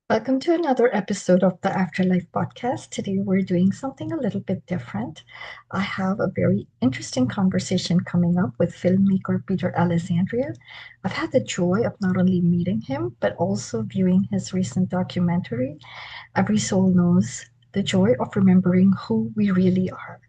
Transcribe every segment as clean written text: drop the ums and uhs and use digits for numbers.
Welcome to another episode of the Afterlife podcast. Today we're doing something a little bit different. I have a very interesting conversation coming up with filmmaker Peter Alessandria. I've had the joy of not only meeting him, but also viewing his recent documentary, Every Soul Knows, the joy of remembering who we really are.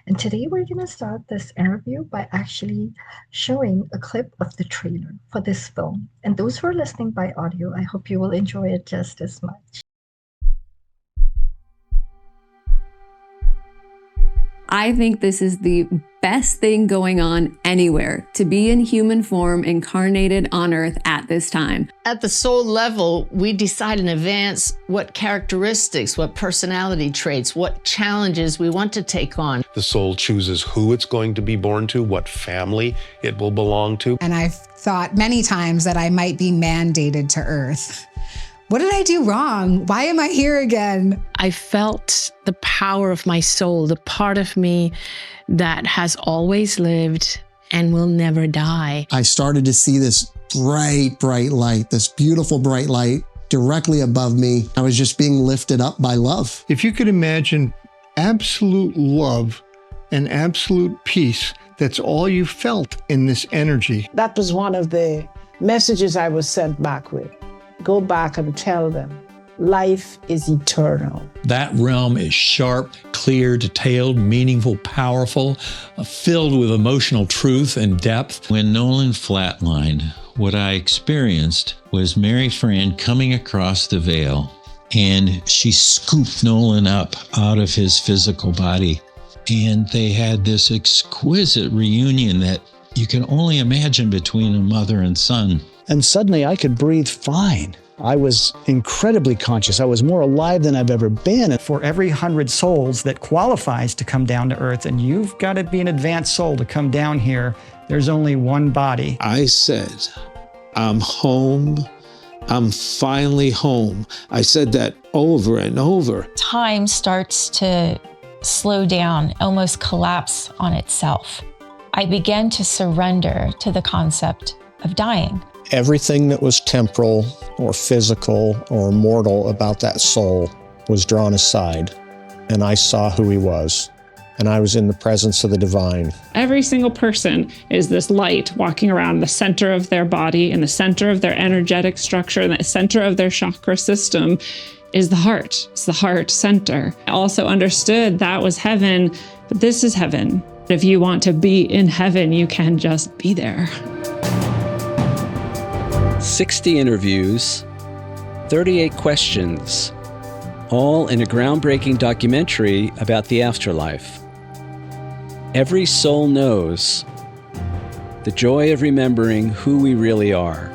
And today we're going to start this interview by actually showing a clip of the trailer for this film. And those who are listening by audio, I hope you will enjoy it just as much. I think this is the best thing going on anywhere, to be in human form incarnated on earth at this time. At the soul level, we decide in advance what characteristics, what personality traits, what challenges we want to take on. The soul chooses who it's going to be born to, what family it will belong to. And I've thought many times that I might be mandated to earth. What did I do wrong? Why am I here again? I felt the power of my soul, the part of me that has always lived and will never die. I started to see this bright light, this beautiful bright light directly above me. I was just being lifted up by love. If you could imagine absolute love and absolute peace, that's all you felt in this energy. That was one of the messages I was sent back with. Go back and tell them, life is eternal. That realm is sharp, clear, detailed, meaningful, powerful, filled with emotional truth and depth. When Nolan flatlined, what I experienced was Mary Fran coming across the veil, and she scooped Nolan up out of his physical body. And they had this exquisite reunion that you can only imagine between a mother and son. And suddenly I could breathe fine. I was incredibly conscious. I was more alive than I've ever been. For every 100 souls that qualifies to come down to earth, and you've got to be an advanced soul to come down here, there's only one body. I said, I'm home. I'm finally home. I said that over and over. Time starts to slow down, almost collapse on itself. I began to surrender to the concept of dying. Everything that was temporal or physical or mortal about that soul was drawn aside, and I saw who he was, and I was in the presence of the divine. Every single person is this light walking around the center of their body, in the center of their energetic structure, in the center of their chakra system is the heart. It's the heart center. I also understood that was heaven, but this is heaven. If you want to be in heaven, you can just be there. 60 interviews, 38 questions, all in a groundbreaking documentary about the afterlife. Every soul knows the joy of remembering who we really are.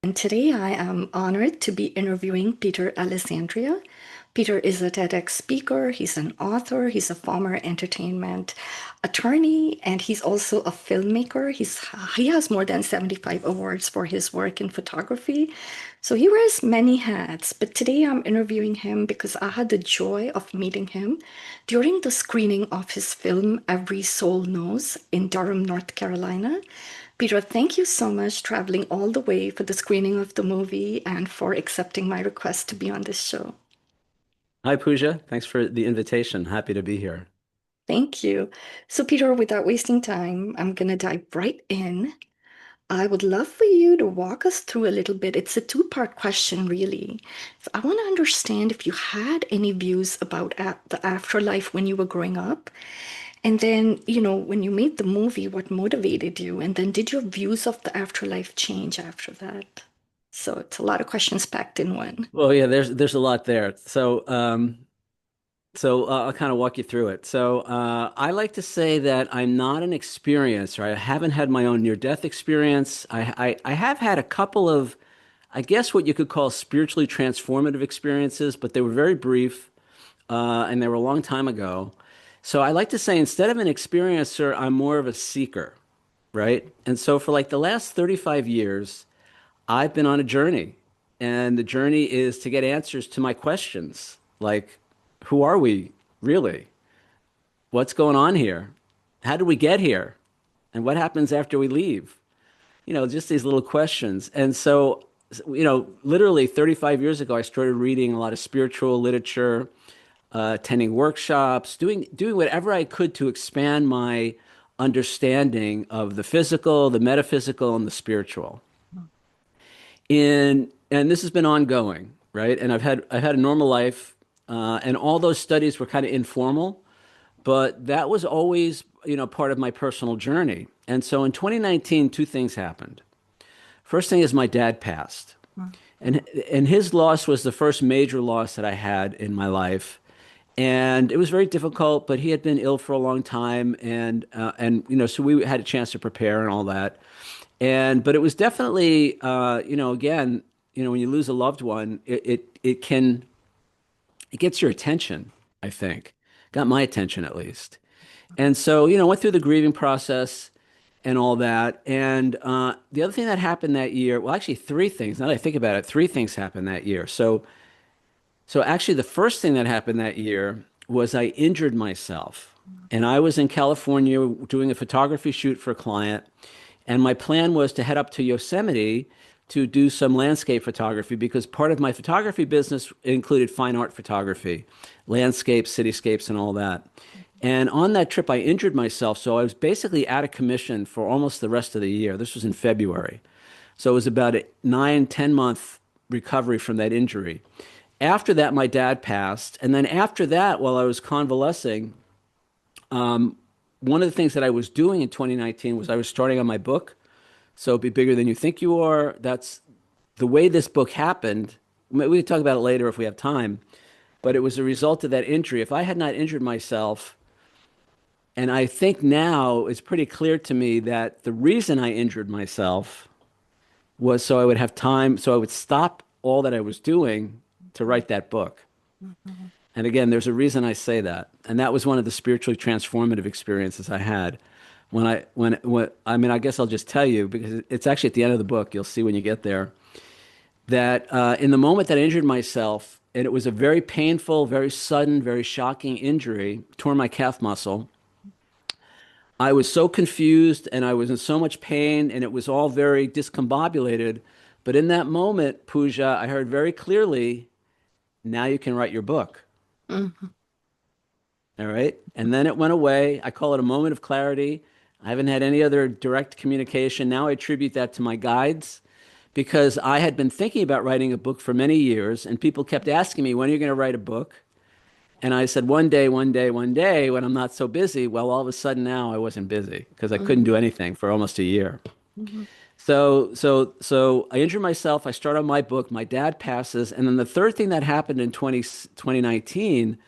And today I am honored to be interviewing Peter Alessandria. Peter is a TEDx speaker, he's an author, he's a former entertainment attorney, and he's also a filmmaker. He has more than 75 awards for his work in photography. So he wears many hats, but today I'm interviewing him because I had the joy of meeting him during the screening of his film, Every Soul Knows, in Durham, North Carolina. Peter, thank you so much traveling all the way for the screening of the movie and for accepting my request to be on this show. Hi, Pooja. Thanks for the invitation. Happy to be here. Thank you. So, Peter, without wasting time, I'm going to dive right in. I would love for you to walk us through a little bit. It's a two-part question, really. So I want to understand if you had any views about the afterlife when you were growing up. And then, when you made the movie, what motivated you? And then did your views of the afterlife change after that? So it's a lot of questions packed in one. Well, yeah, there's a lot there. So I'll kind of walk you through it. So I like to say that I'm not an experiencer. I haven't had my own near-death experience. I have had a couple of, I guess what you could call spiritually transformative experiences, but they were very brief and they were a long time ago. So I like to say instead of an experiencer, I'm more of a seeker, right? And so for like the last 35 years, I've been on a journey, and the journey is to get answers to my questions, like, who are we really? What's going on here? How did we get here? And what happens after we leave? Just these little questions. And so, literally 35 years ago, I started reading a lot of spiritual literature, attending workshops, doing whatever I could to expand my understanding of the physical, the metaphysical, and the spiritual. And this has been ongoing, right? And I've had a normal life, and all those studies were kind of informal, but that was always part of my personal journey. And so in 2019, two things happened. First thing is my dad passed, and his loss was the first major loss that I had in my life. And it was very difficult, but he had been ill for a long time, and so we had a chance to prepare and all that. But it was definitely, again, when you lose a loved one, it gets your attention, I think. Got my attention at least. And so, went through the grieving process and all that. And the other thing that happened that year, well, actually three things. Now that I think about it, three things happened that year. So actually the first thing that happened that year was I injured myself. And I was in California doing a photography shoot for a client. And my plan was to head up to Yosemite to do some landscape photography, because part of my photography business included fine art photography, landscapes, cityscapes, and all that. And on that trip, I injured myself. So I was basically out of commission for almost the rest of the year. This was in February. So it was about a 9-10 month recovery from that injury. After that, my dad passed. And then after that, while I was convalescing, one of the things that I was doing in 2019 was I was starting on my book. So Be Bigger Than You Think You Are. That's the way this book happened. We can talk about it later if we have time. But it was a result of that injury. If I had not injured myself, and I think now it's pretty clear to me that the reason I injured myself was so I would have time, so I would stop all that I was doing to write that book. And again, there's a reason I say that. And that was one of the spiritually transformative experiences I had. I guess I'll just tell you, because it's actually at the end of the book, you'll see when you get there, that in the moment that I injured myself, and it was a very painful, very sudden, very shocking injury, tore my calf muscle. I was so confused and I was in so much pain, and it was all very discombobulated. But in that moment, Pooja, I heard very clearly, now you can write your book. Mm-hmm. All right. And then it went away. I call it a moment of clarity. I haven't had any other direct communication. Now I attribute that to my guides, because I had been thinking about writing a book for many years, and people kept asking me, when are you going to write a book? And I said, one day, when I'm not so busy. Well, all of a sudden now I wasn't busy because I couldn't do anything for almost a year. Mm-hmm. So I injured myself. I start on my book. My dad passes. And then the third thing that happened in 2019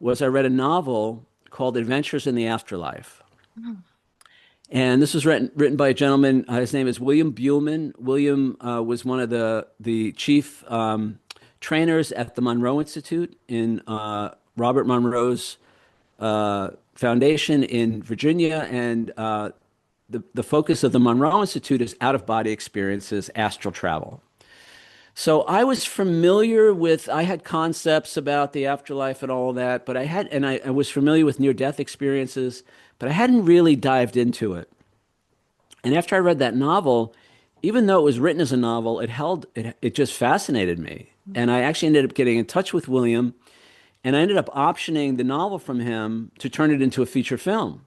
was I read a novel called Adventures in the Afterlife. Mm-hmm. And this was written by a gentleman. His name is William Buhlman. William was one of the chief trainers at the Monroe Institute in Robert Monroe's foundation in Virginia. And the focus of the Monroe Institute is out-of-body experiences, astral travel. So I was familiar with, I had concepts about the afterlife and all that, but I was familiar with near-death experiences, but I hadn't really dived into it. And after I read that novel, even though it was written as a novel, it just fascinated me. And I actually ended up getting in touch with William, and I ended up optioning the novel from him to turn it into a feature film.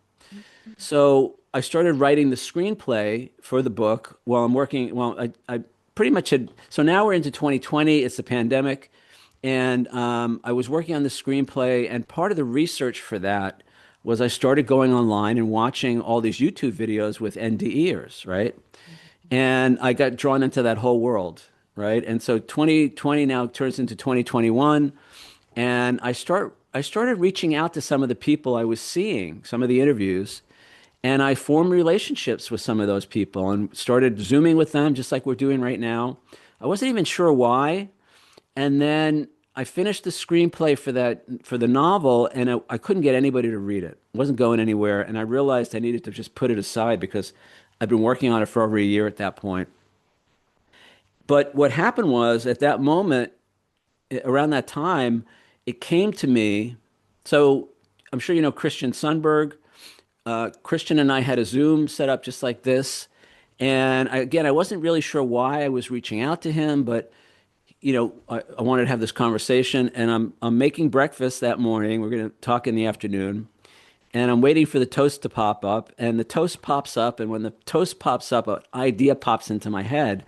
So I started writing the screenplay for the book while I'm working. Well, I pretty much had, so now we're into 2020, it's the pandemic. And I was working on the screenplay, and part of the research for that was I started going online and watching all these YouTube videos with NDEers, right? And I got drawn into that whole world, right? And so 2020 now turns into 2021. And I started reaching out to some of the people I was seeing, some of the interviews, and I formed relationships with some of those people and started Zooming with them, just like we're doing right now. I wasn't even sure why. And then I finished the screenplay for the novel, and I couldn't get anybody to read it. It wasn't going anywhere. And I realized I needed to just put it aside because I'd been working on it for over a year at that point. But what happened was, at that moment, around that time, it came to me. So I'm sure you know Christian Sundberg. Christian and I had a Zoom set up just like this. And again, I wasn't really sure why I was reaching out to him, but I wanted to have this conversation. And I'm making breakfast that morning. We're going to talk in the afternoon. And I'm waiting for the toast to pop up. And the toast pops up. And when the toast pops up, an idea pops into my head.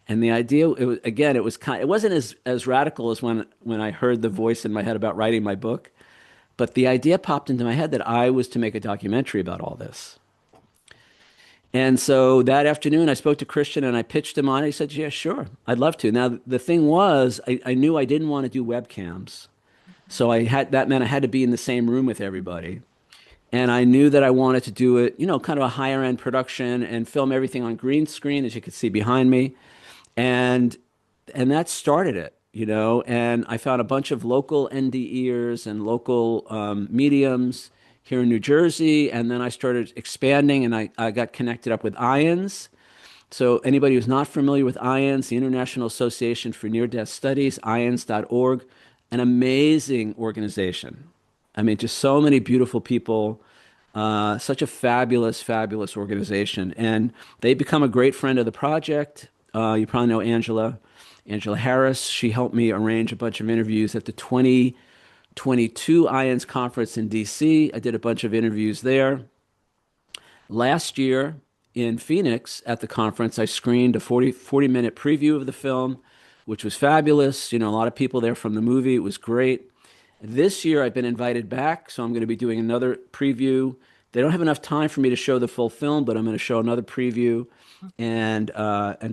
And the idea, it wasn't as radical as when I heard the voice in my head about writing my book. But the idea popped into my head that I was to make a documentary about all this. And so that afternoon, I spoke to Christian and I pitched him on it. He said, yeah, sure, I'd love to. Now, the thing was, I knew I didn't want to do webcams. So that meant I had to be in the same room with everybody. And I knew that I wanted to do it, kind of a higher end production and film everything on green screen, as you could see behind me. And that started it, and I found a bunch of local NDEers and local mediums here in New Jersey. And then I started expanding and I got connected up with IONS. So anybody who's not familiar with IONS, the International Association for Near-Death Studies, ions.org, an amazing organization. I mean, just so many beautiful people, such a fabulous, fabulous organization. And they become a great friend of the project. You probably know Angela Harris. She helped me arrange a bunch of interviews at the 2022 IONS conference in DC. I did a bunch of interviews there. Last year in Phoenix at the conference, I screened a 40-minute preview of the film, which was fabulous. A lot of people there from the movie. It was great. This year, I've been invited back, so I'm going to be doing another preview. They don't have enough time for me to show the full film, but I'm going to show another preview and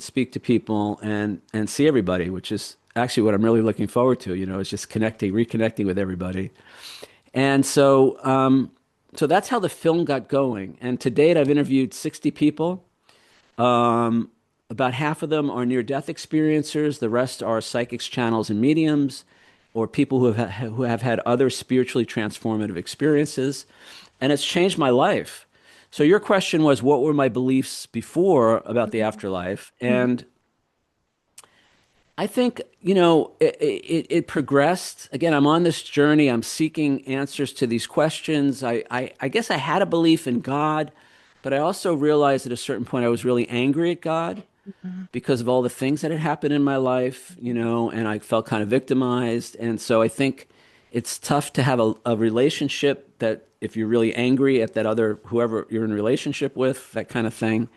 speak to people and see everybody, which is actually what I'm really looking forward to. Is just reconnecting with everybody. And so that's how the film got going. And to date, I've interviewed 60 people. About half of them are near-death experiencers. The rest are psychics, channels, and mediums, or people who have had other spiritually transformative experiences. And it's changed my life. So your question was, what were my beliefs before about the afterlife? And I think, it progressed. Again, I'm on this journey. I'm seeking answers to these questions. I guess I had a belief in God, but I also realized at a certain point I was really angry at God because of all the things that had happened in my life, and I felt kind of victimized. And so I think it's tough to have a relationship that if you're really angry at whoever you're in a relationship with, that kind of thing.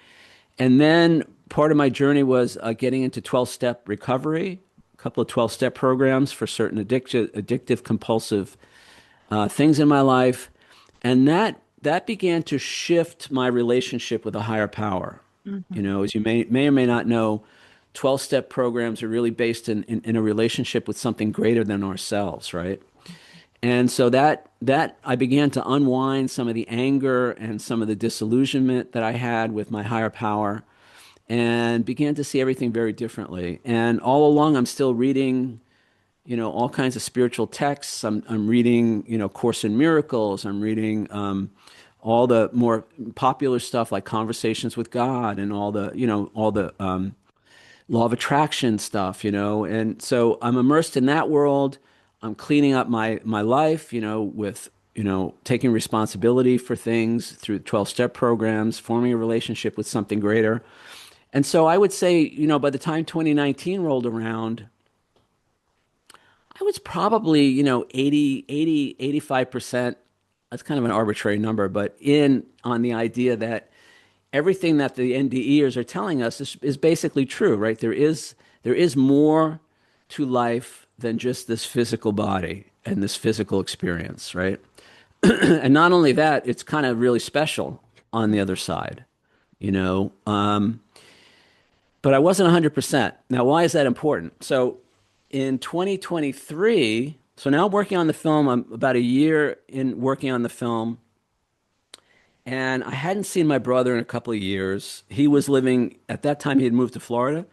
And then part of my journey was getting into 12-step recovery, a couple of 12-step programs for certain addictive, compulsive things in my life. And that began to shift my relationship with a higher power. As you may or may not know, 12-step programs are really based in a relationship with something greater than ourselves, right? And so that I began to unwind some of the anger and some of the disillusionment that I had with my higher power and began to see everything very differently. And all along, I'm still reading, all kinds of spiritual texts. I'm reading, Course in Miracles. I'm reading all the more popular stuff like Conversations with God and all the law of attraction stuff, And so I'm immersed in that world. I'm cleaning up my life, with, taking responsibility for things through 12-step programs, forming a relationship with something greater. And so I would say, by the time 2019 rolled around, I was probably, 85%. That's kind of an arbitrary number, but on the idea that everything that the NDEers are telling us is basically true, right? There is more to life than just this physical body and this physical experience, right? And not only that, it's kind of really special on the other side, but I wasn't 100%. Now, why is that important? So in 2023, so now I'm working on the film. I'm about a year in working on the film. And I hadn't seen my brother in a couple of years. He was living, at that time, he had moved to Florida.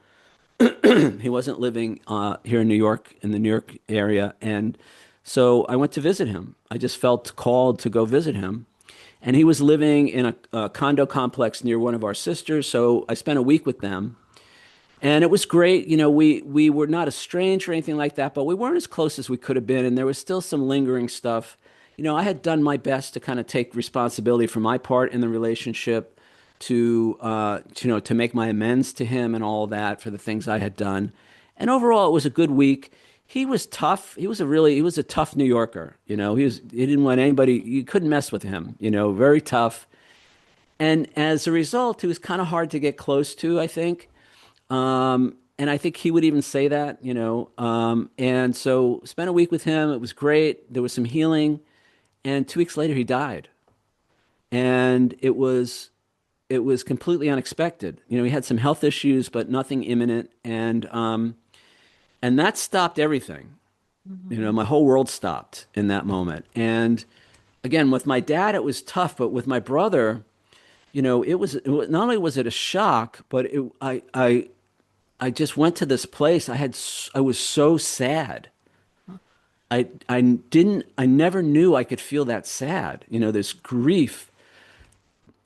He wasn't living here in New York, in the New York area. And so I went to visit him. I just felt called to go visit him. And he was living in a condo complex near one of our sisters. So I spent a week with them. And it was great. We were not estranged or anything like that, but we weren't as close as we could have been. And there was still some lingering stuff. I had done my best to kind of take responsibility for my part in the relationship, to make my amends to him and all that for the things I had done. And overall, it was a good week. He was tough. He was a tough New Yorker. He didn't want anybody, you couldn't mess with him, very tough. And as a result, he was kind of hard to get close to, I think. And I think he would even say that. And so spent a week with him. It was great. There was some healing. And 2 weeks later, he died. And it was completely unexpected. He had some health issues, but nothing imminent. And that stopped everything. My whole world stopped in that moment. And again, with my dad, it was tough, but with my brother, not only was it a shock, but I just went to this place. I was so sad. I never knew I could feel that sad, this grief.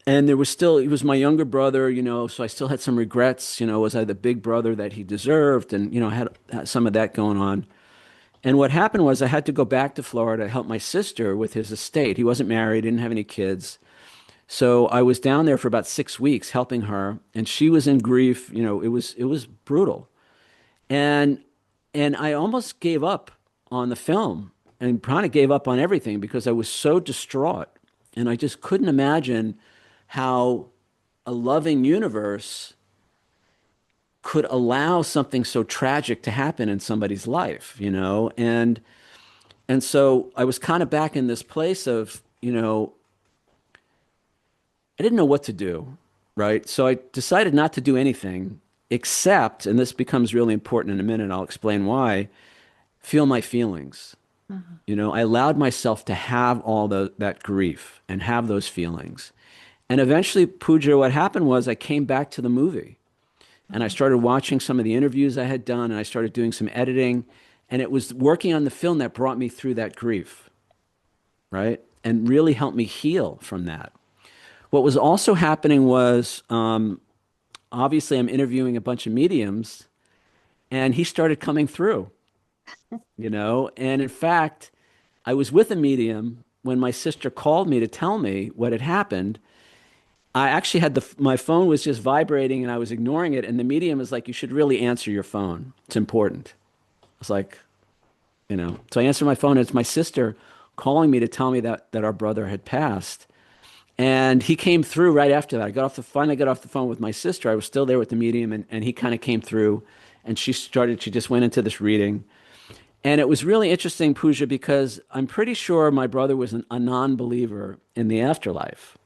And it was my younger brother, so I still had some regrets, was I the big brother that he deserved? And, I had some of that going on. And what happened was I had to go back to Florida to help my sister with his estate. He wasn't married, didn't have any kids. So I was down there for about 6 weeks helping her, and she was in grief. It was brutal. And I almost gave up on the film and kind of gave up on everything because I was so distraught. And I just couldn't imagine how a loving universe could allow something so tragic to happen in somebody's life, And so I was kind of back in this place of, I didn't know what to do, right? So I decided not to do anything except, and this becomes really important in a minute, I'll explain why, feel my feelings. I allowed myself to have all that grief and have those feelings. And eventually, Pooja, what happened was I came back to the movie and I started watching some of the interviews I had done and I started doing some editing. And it was working on the film that brought me through that grief, right? And really helped me heal from that. What was also happening was, obviously, I'm interviewing a bunch of mediums, and he started coming through, And in fact, I was with a medium when my sister called me to tell me what had happened. I actually had my phone was just vibrating, and I was ignoring it. And the medium was like, "You should really answer your phone. It's important." I was like, So I answered my phone, and it's my sister calling me to tell me that our brother had passed. And he came through right after that. I finally got off the phone with my sister. I was still there with the medium, and he kind of came through, and she just went into this reading. And it was really interesting, Pooja, because I'm pretty sure my brother was a non-believer in the afterlife.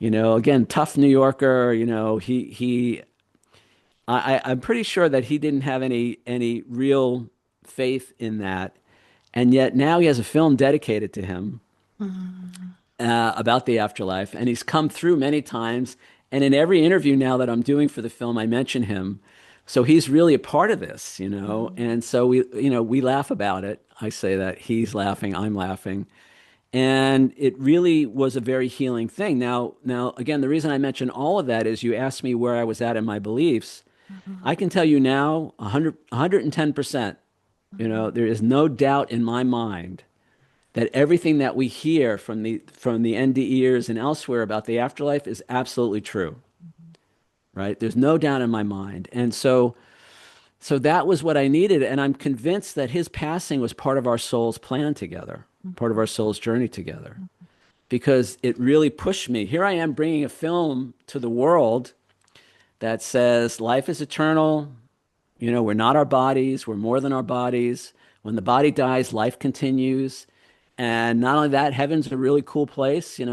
Again, tough New Yorker, I'm pretty sure that he didn't have any real faith in that. And yet now he has a film dedicated to him. About the afterlife, and he's come through many times. And in every interview now that I'm doing for the film, I mention him. So he's really a part of this, And so we laugh about it. I say that he's laughing, I'm laughing, and it really was a very healing thing. Now, again, the reason I mention all of that is you asked me where I was at in my beliefs. I can tell you now, 110%. There is no doubt in my mind that everything that we hear from the NDEers and elsewhere about the afterlife is absolutely true, right? There's no doubt in my mind. And so that was what I needed. And I'm convinced that his passing was part of our soul's plan together, part of our soul's journey together, because it really pushed me. Here I am bringing a film to the world that says life is eternal. We're not our bodies. We're more than our bodies. When the body dies, life continues. And not only that, heaven's a really cool place, and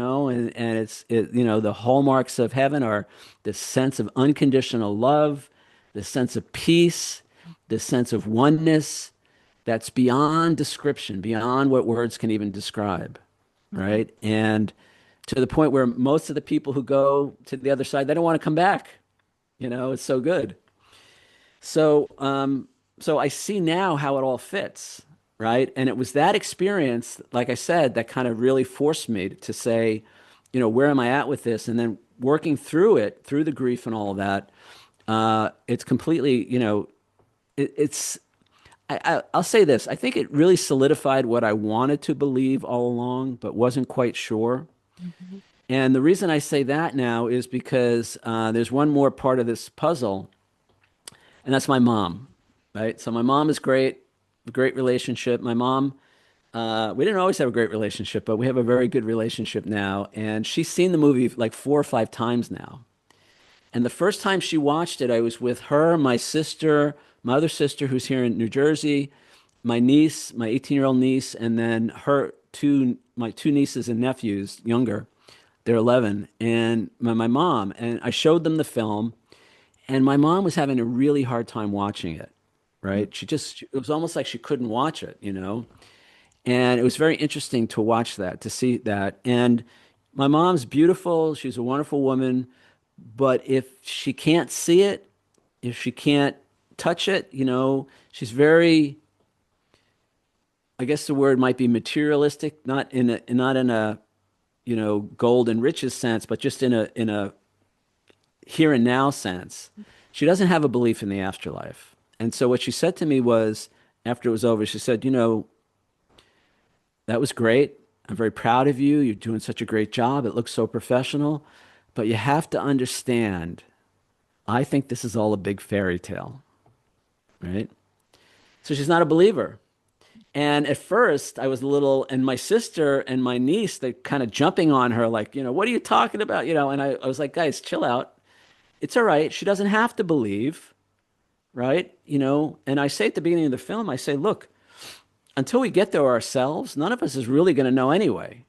it's the hallmarks of heaven are this sense of unconditional love, this sense of peace, this sense of oneness that's beyond description, beyond what words can even describe, right? And to the point where most of the people who go to the other side, they don't want to come back. It's so good. So I see now how it all fits. Right. And it was that experience, like I said, that kind of really forced me to say, where am I at with this? And then working through it, through the grief and all of that, it's completely, I'll say this. I think it really solidified what I wanted to believe all along, but wasn't quite sure. And the reason I say that now is because there's one more part of this puzzle, and that's my mom, right? So my mom is great, great relationship. My mom, we didn't always have a great relationship, but we have a very good relationship now. And she's seen the movie like 4 or 5 times now. And the first time she watched it, I was with her, my sister, my other sister who's here in New Jersey, my niece, my 18-year-old niece, and then my two nieces and nephews, younger. They're 11, and my mom. And I showed them the film, and my mom was having a really hard time watching it, right? It was almost like she couldn't watch it, you know? And it was very interesting to watch that, to see that. And my mom's beautiful. She's a wonderful woman. But if she can't see it, if she can't touch it, you know, she's very, I guess the word might be materialistic, not in a, you know, gold and riches sense, but just in a here and now sense. She doesn't have a belief in the afterlife. And so what she said to me was, after it was over, she said, you know, that was great. I'm very proud of you. You're doing such a great job. It looks so professional. But you have to understand, I think this is all a big fairy tale, right? So she's not a believer. And at first, I was a little, and my sister and my niece, they kind of jumping on her, like, you know, what are you talking about? You know, and I was like, guys, chill out. It's all right. She doesn't have to believe, right? You know, and I say at the beginning of the film, I say, look, until we get there ourselves, none of us is really going to know anyway,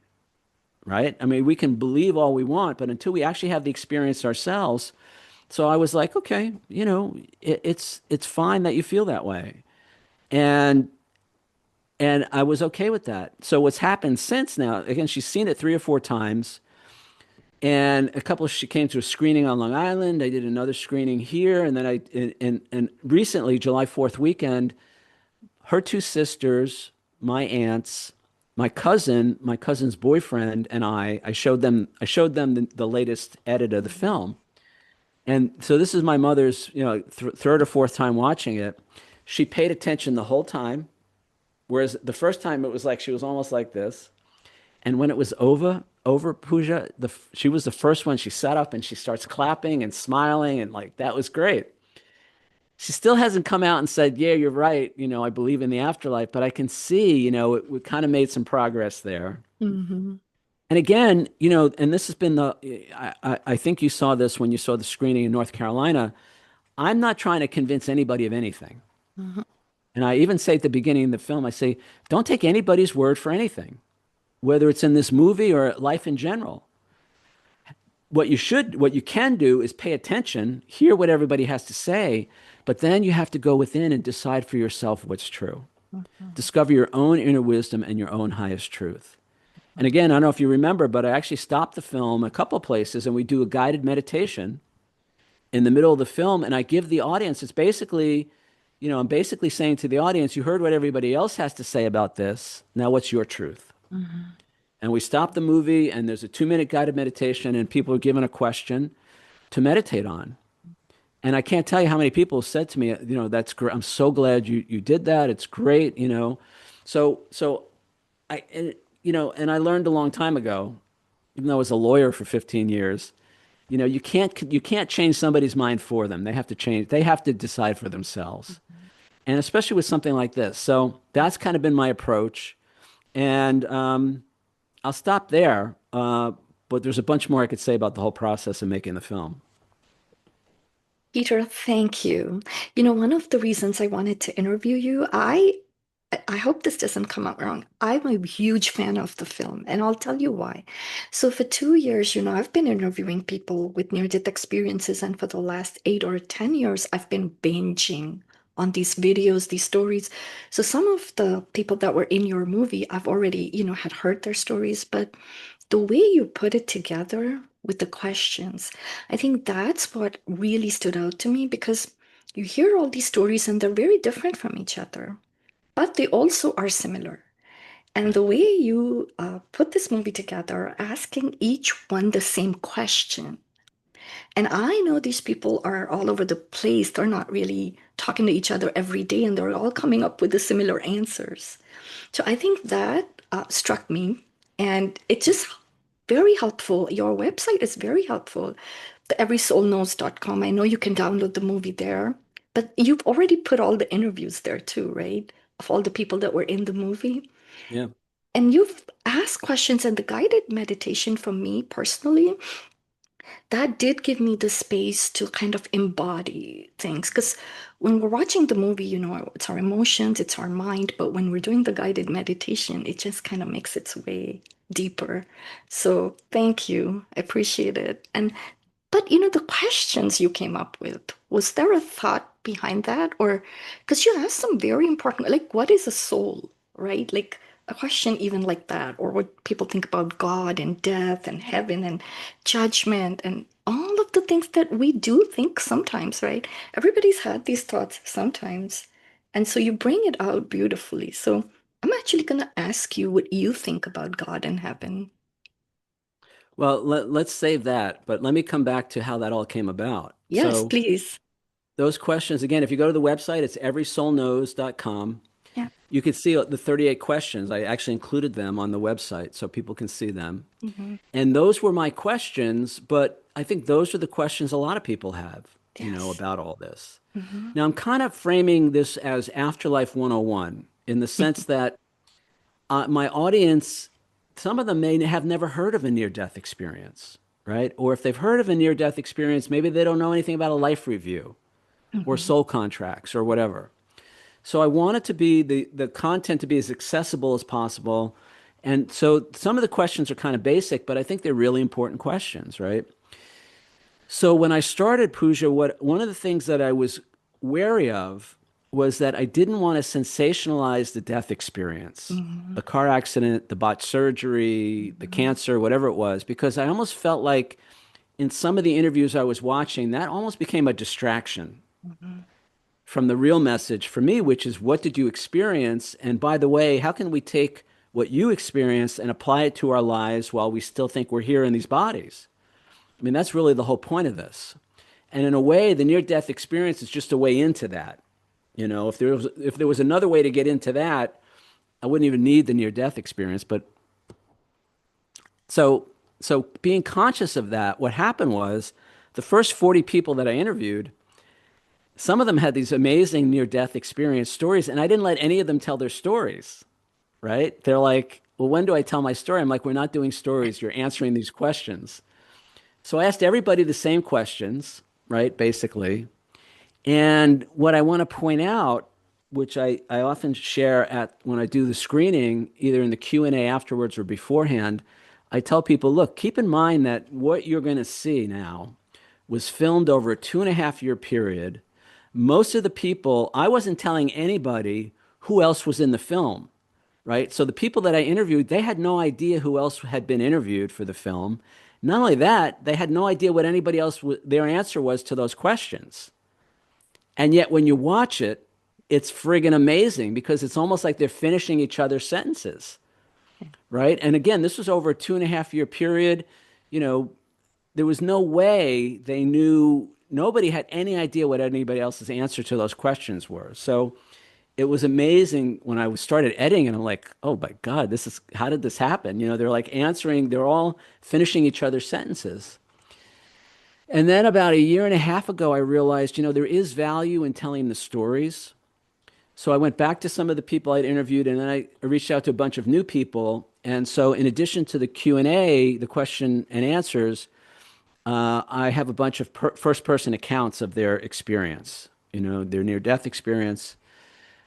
right? I mean, we can believe all we want, but until we actually have the experience ourselves. So I was like, okay, you know, it's fine that you feel that way. And I was okay with that. So what's happened since now, again, she's seen it 3 or 4 times. And she came to a screening on Long Island. I did another screening here. And then and recently, July 4th weekend, her two sisters, my aunts, my cousin's boyfriend, and I showed them the latest edit of the film. And so this is my mother's, you know, third or fourth time watching it. She paid attention the whole time, whereas the first time it was like she was almost like this. And when it was over Pooja, she was the first one. She sat up and she starts clapping and smiling, and like that was great. She still hasn't come out and said, yeah, you're right. You know, I believe in the afterlife, but I can see, you know, we kind of made some progress there. Mm-hmm. And again, you know, and this has been I think you saw this when you saw the screening in North Carolina. I'm not trying to convince anybody of anything. Mm-hmm. And I even say at the beginning of the film, I say, don't take anybody's word for anything, whether it's in this movie or life in general. What you can do is pay attention, hear what everybody has to say, but then you have to go within and decide for yourself what's true. Mm-hmm. Discover your own inner wisdom and your own highest truth. And again, I don't know if you remember, but I actually stopped the film a couple of places and we do a guided meditation in the middle of the film. And I give the audience, it's basically, you know, I'm basically saying to the audience, you heard what everybody else has to say about this. Now what's your truth? Mm-hmm. And we stop the movie and there's a 2-minute guided meditation and people are given a question to meditate on. And I can't tell you how many people have said to me, you know, that's great. I'm so glad you did that. It's great, you know. So you know, and I learned a long time ago, even though I was a lawyer for 15 years, you know, you can't change somebody's mind for them. They have to decide for themselves. Mm-hmm. And especially with something like this. So that's kind of been my approach. And I'll stop there. But there's a bunch more I could say about the whole process of making the film. Peter, thank you. You know, one of the reasons I wanted to interview you, I hope this doesn't come out wrong. I'm a huge fan of the film, and I'll tell you why. So for 2 years, you know, I've been interviewing people with near-death experiences, and for the last 8 or 10 years, I've been binging on these videos, these stories. So some of the people that were in your movie, I've already, you know, had heard their stories, but the way you put it together with the questions, I think that's what really stood out to me because you hear all these stories and they're very different from each other, but they also are similar. And the way you put this movie together, asking each one the same question, And I know these people are all over the place. They're not really talking to each other every day, and they're all coming up with the similar answers. So I think that struck me, and it's just very helpful. Your website is very helpful. The everysoulknows.com. I know you can download the movie there, but you've already put all the interviews there too, right? Of all the people that were in the movie. Yeah. And you've asked questions, and the guided meditation for me personally, that did give me the space to kind of embody things. Because when we're watching the movie, you know, it's our emotions, it's our mind, but when we're doing the guided meditation, it just kind of makes its way deeper. So thank you. I appreciate it. But you know, the questions you came up with, was there a thought behind that? Or because you asked some very important, like, what is a soul, right? Like a question even like that, or what people think about God and death and heaven and judgment and all of the things that we do think sometimes, right? Everybody's had these thoughts sometimes. And so you bring it out beautifully. So I'm actually going to ask you what you think about God and heaven. Well, let's save that, but let me come back to how that all came about. Yes, So please. those questions, again, if you go to the website, it's everysoulknows.com. Yeah. You can see the 38 questions. I actually included them on the website so people can see them. Mhm. And those were my questions, but I think those are the questions a lot of people have, you know, about all this. Mhm. Now, I'm kind of framing this as Afterlife 101 in the sense that my audience, some of them may have never heard of a near-death experience, right? Or if they've heard of a near-death experience, maybe they don't know anything about a life review or soul contracts or whatever. So I want it to be the content to be as accessible as possible. And so some of the questions are kind of basic, but I think they're really important questions, right? So when I started Pooja, one of the things that I was wary of was that I didn't want to sensationalize the death experience, the car accident, the botched surgery, the cancer, whatever it was, because I almost felt like in some of the interviews I was watching, that almost became a distraction from the real message for me, which is what did you experience? And by the way, how can we take what you experienced and apply it to our lives while we still think we're here in these bodies? I mean, that's really the whole point of this. And in a way, the near-death experience is just a way into that. You know, if there was another way to get into that, I wouldn't even need the near-death experience. But so being conscious of that, what happened was the first 40 people that I interviewed, some of them had these amazing near-death experience stories, and I didn't let any of them tell their stories, right? They're like, well, when do I tell my story? I'm like, we're not doing stories. You're answering these questions. So I asked everybody the same questions, right, basically. And what I want to point out, which I often share when I do the screening, either in the Q&A afterwards or beforehand, I tell people, look, keep in mind that what you're going to see now was filmed over a 2.5-year period. Most of the people, I wasn't telling anybody who else was in the film, right? So the people that I interviewed, they had no idea who else had been interviewed for the film. Not only that, they had no idea what anybody else, their answer was to those questions. And yet when you watch it, it's friggin' amazing because it's almost like they're finishing each other's sentences, right? And again, this was over a 2.5-year period. You know, there was no way they knew, nobody had any idea what anybody else's answer to those questions were. So it was amazing when I started editing and I'm like, oh my God, how did this happen? You know, they're like answering, they're all finishing each other's sentences. And then about 1.5 years ago, I realized, you know, there is value in telling the stories. So I went back to some of the people I'd interviewed and then I reached out to a bunch of new people. And so in addition to the Q&A, the question and answers, I have a bunch of first-person accounts of their experience, you know, their near-death experience.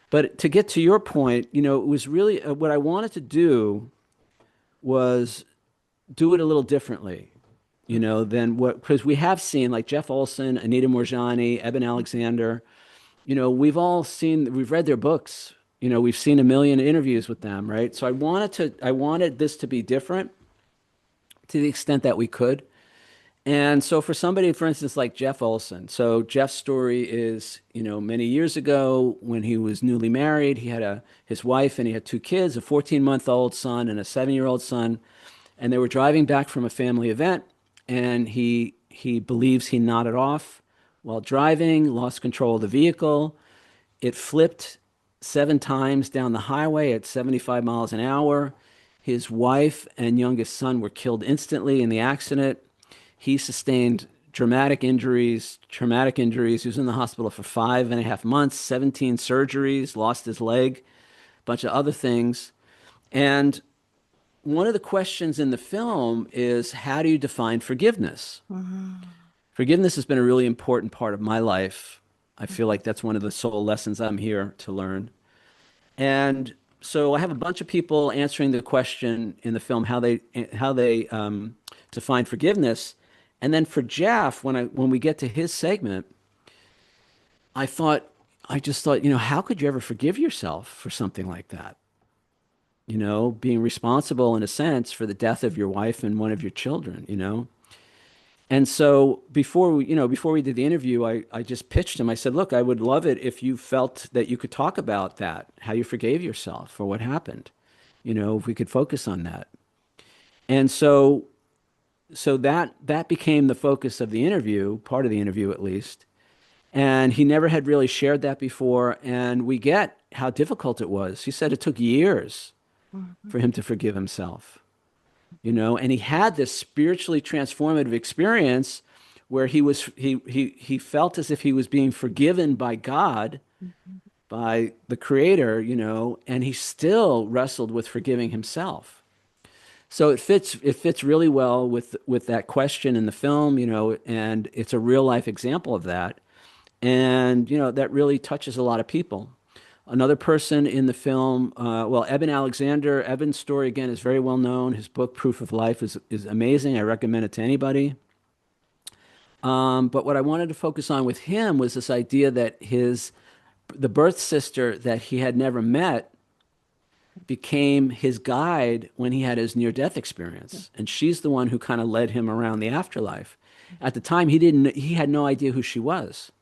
But to get to your point, you know, it was really what I wanted to do was do it a little differently, you know, than because we have seen like Jeff Olson, Anita Moorjani, Eben Alexander, you know, we've read their books, you know, we've seen 1 million interviews with them, right? So I wanted this to be different to the extent that we could. And so for somebody, for instance, like Jeff Olson, so Jeff's story is, you know, many years ago when he was newly married, he had his wife and he had 2 kids, a 14-month-old son and a 7-year-old son. And they were driving back from a family event and he He believes he nodded off while driving, lost control of the vehicle. It flipped 7 times down the highway at 75 miles an hour. His wife and youngest son were killed instantly in the accident. He sustained traumatic injuries. He was in the hospital for 5.5 months, 17 surgeries, lost his leg, a bunch of other things. And one of the questions in the film is, how do you define forgiveness? Forgiveness has been a really important part of my life. I feel like that's one of the soul lessons I'm here to learn. And so I have a bunch of people answering the question in the film, how they define forgiveness. And then for Jeff, when we get to his segment, I just thought, how could you ever forgive yourself for something like that? Being responsible in a sense for the death of your wife and one of your children. And so before we did the interview, I just pitched him. I said, look, I would love it if you felt that you could talk about that, how you forgave yourself for what happened, if we could focus on that. And so that became the focus of the interview, part of the interview at least. And he never had really shared that before. And we get how difficult it was. He said it took years for him to forgive himself. And he had this spiritually transformative experience where he felt as if he was being forgiven by God, by the Creator, and he still wrestled with forgiving himself. So it fits really well with that question in the film, and it's a real life example of that. And that really touches a lot of people. Another person in the film, Eben Alexander. Eben's story, again, is very well known. His book, Proof of Life, is amazing. I recommend it to anybody. But what I wanted to focus on with him was this idea that the birth sister that he had never met became his guide when he had his near-death experience. And she's the one who kind of led him around the afterlife. At the time, he had no idea who she was.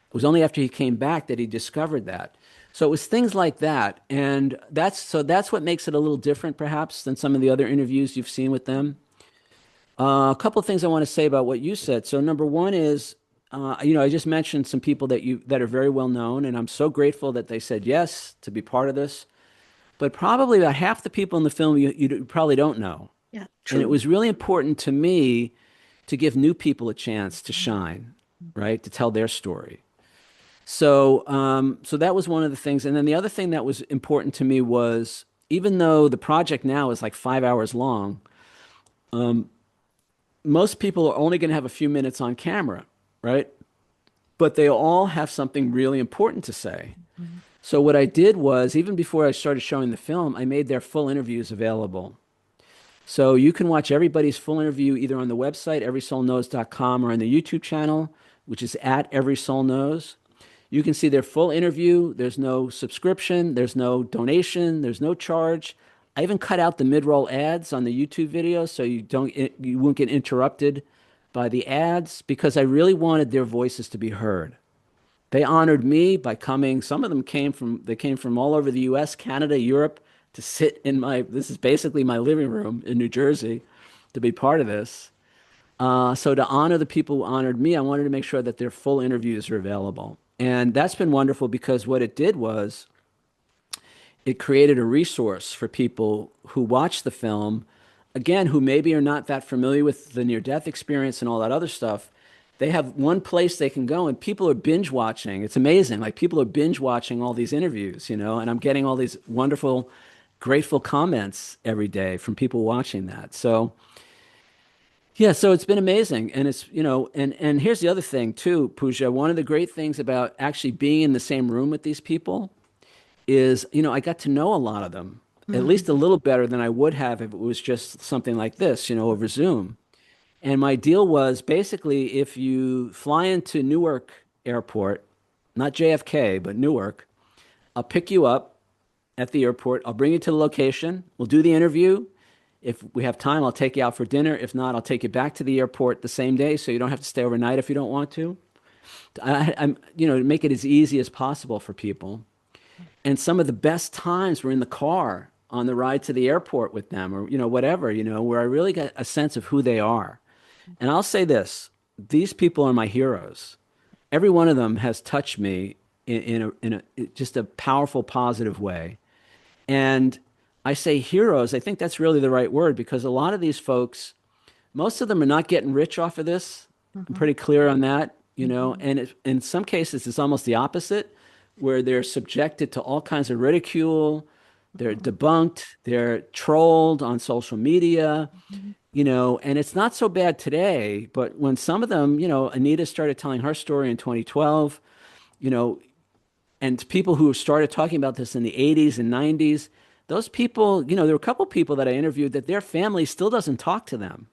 It was only after he came back that he discovered that. So it was things like that. And that's what makes it a little different, perhaps, than some of the other interviews you've seen with them. A couple of things I want to say about what you said. So number one is, I just mentioned some people that are very well known, and I'm so grateful that they said yes to be part of this. But probably about half the people in the film you probably don't know. Yeah, true. And it was really important to me to give new people a chance to shine, right? To tell their story. So that was one of the things. And then the other thing that was important to me was, even though the project now is like 5 hours long, most people are only going to have a few minutes on camera, right? But they all have something really important to say. So what I did was, even before I started showing the film, I made their full interviews available. So you can watch everybody's full interview either on the website, everysoulknows.com, or on the YouTube channel, which is @everysoulknows. You can see their full interview. There's no subscription. There's no donation. There's no charge. I even cut out the mid-roll ads on the YouTube video so you won't get interrupted by the ads, because I really wanted their voices to be heard. They honored me by coming. Some of them came from all over the US, Canada, Europe, to sit in this is basically my living room in New Jersey, to be part of this. So to honor the people who honored me, I wanted to make sure that their full interviews are available. And that's been wonderful, because what it did was it created a resource for people who watch the film, again, who maybe are not that familiar with the near-death experience and all that other stuff. They have one place they can go, and people are binge watching. It's amazing. Like, people are binge watching all these interviews, and I'm getting all these wonderful, grateful comments every day from people watching that. So yeah, so it's been amazing. And it's, and here's the other thing too, Pooja. One of the great things about actually being in the same room with these people is, I got to know a lot of them, at least a little better than I would have if it was just something like this, over Zoom. And my deal was, basically, if you fly into Newark Airport, not JFK, but Newark, I'll pick you up at the airport. I'll bring you to the location. We'll do the interview. If we have time, I'll take you out for dinner. If not, I'll take you back to the airport the same day, so you don't have to stay overnight if you don't want to. I'm, to make it as easy as possible for people. And some of the best times were in the car on the ride to the airport with them, or, whatever, where I really got a sense of who they are. And I'll say this, these people are my heroes. Every one of them has touched me in just a powerful, positive way. And I say heroes, I think that's really the right word, because a lot of these folks, most of them are not getting rich off of this. I'm pretty clear on that, and in some cases, it's almost the opposite, where they're subjected to all kinds of ridicule, they're debunked, they're trolled on social media, and it's not so bad today, but when some of them, Anita started telling her story in 2012, and people who started talking about this in the 80s and 90s, those people, there were a couple people that I interviewed that their family still doesn't talk to them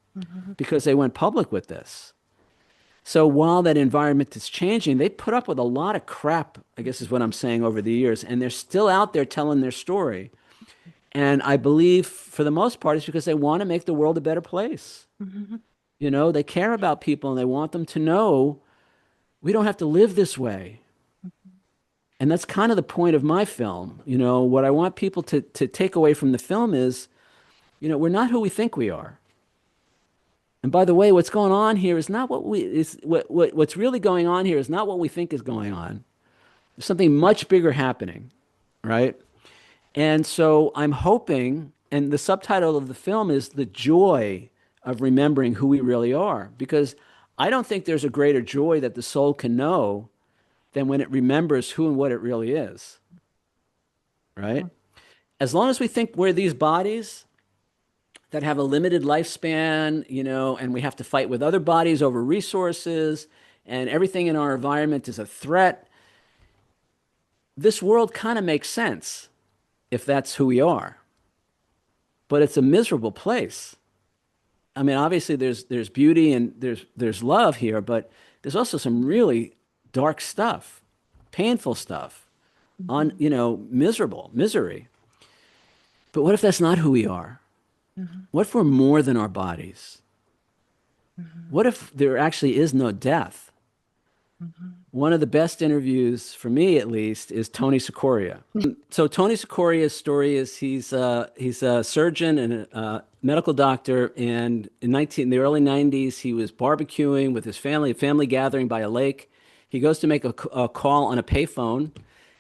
because they went public with this. So while that environment is changing, they put up with a lot of crap, I guess is what I'm saying, over the years, and they're still out there telling their story. And I believe for the most part, it's because they want to make the world a better place. They care about people and they want them to know we don't have to live this way. And that's kind of the point of my film. What I want people to take away from the film is, we're not who we think we are. And by the way, what's going on here is not what's really going on here is not what we think is going on. There's something much bigger happening, right? And so I'm hoping, and the subtitle of the film is The Joy of Remembering Who We Really Are, because I don't think there's a greater joy that the soul can know than when it remembers who and what it really is, right? As long as we think we're these bodies that have a limited lifespan, and we have to fight with other bodies over resources, and everything in our environment is a threat, this world kind of makes sense if that's who we are. But it's a miserable place. I mean, obviously there's beauty and there's love here, but there's also some really dark stuff, painful stuff, misery. But what if that's not who we are? What if we're more than our bodies? What if there actually is no death? One of the best interviews, for me at least, is Tony Sikoria. So Tony Sikoria's story is he's a surgeon and a medical doctor, and in the early 90s, he was barbecuing with his family, a family gathering by a lake. He goes to make a call on a payphone,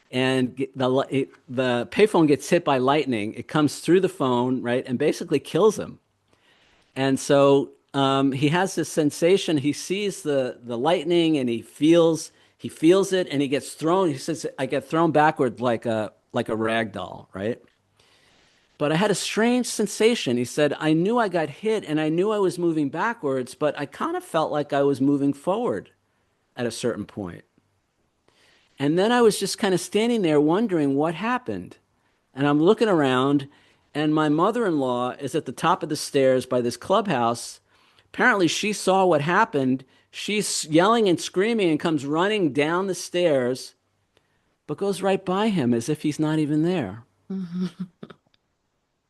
and the payphone gets hit by lightning. It comes through the phone, right, and basically kills him. And so he has this sensation. He sees the lightning, and he feels it, and he gets thrown. He says, "I get thrown backward like a rag doll," right? But I had a strange sensation. He said, "I knew I got hit, and I knew I was moving backwards, but I kind of felt like I was moving forward at a certain point." And then I was just kind of standing there wondering what happened. And I'm looking around, and my mother-in-law is at the top of the stairs by this clubhouse. Apparently, she saw what happened. She's yelling and screaming and comes running down the stairs, but goes right by him as if he's not even there.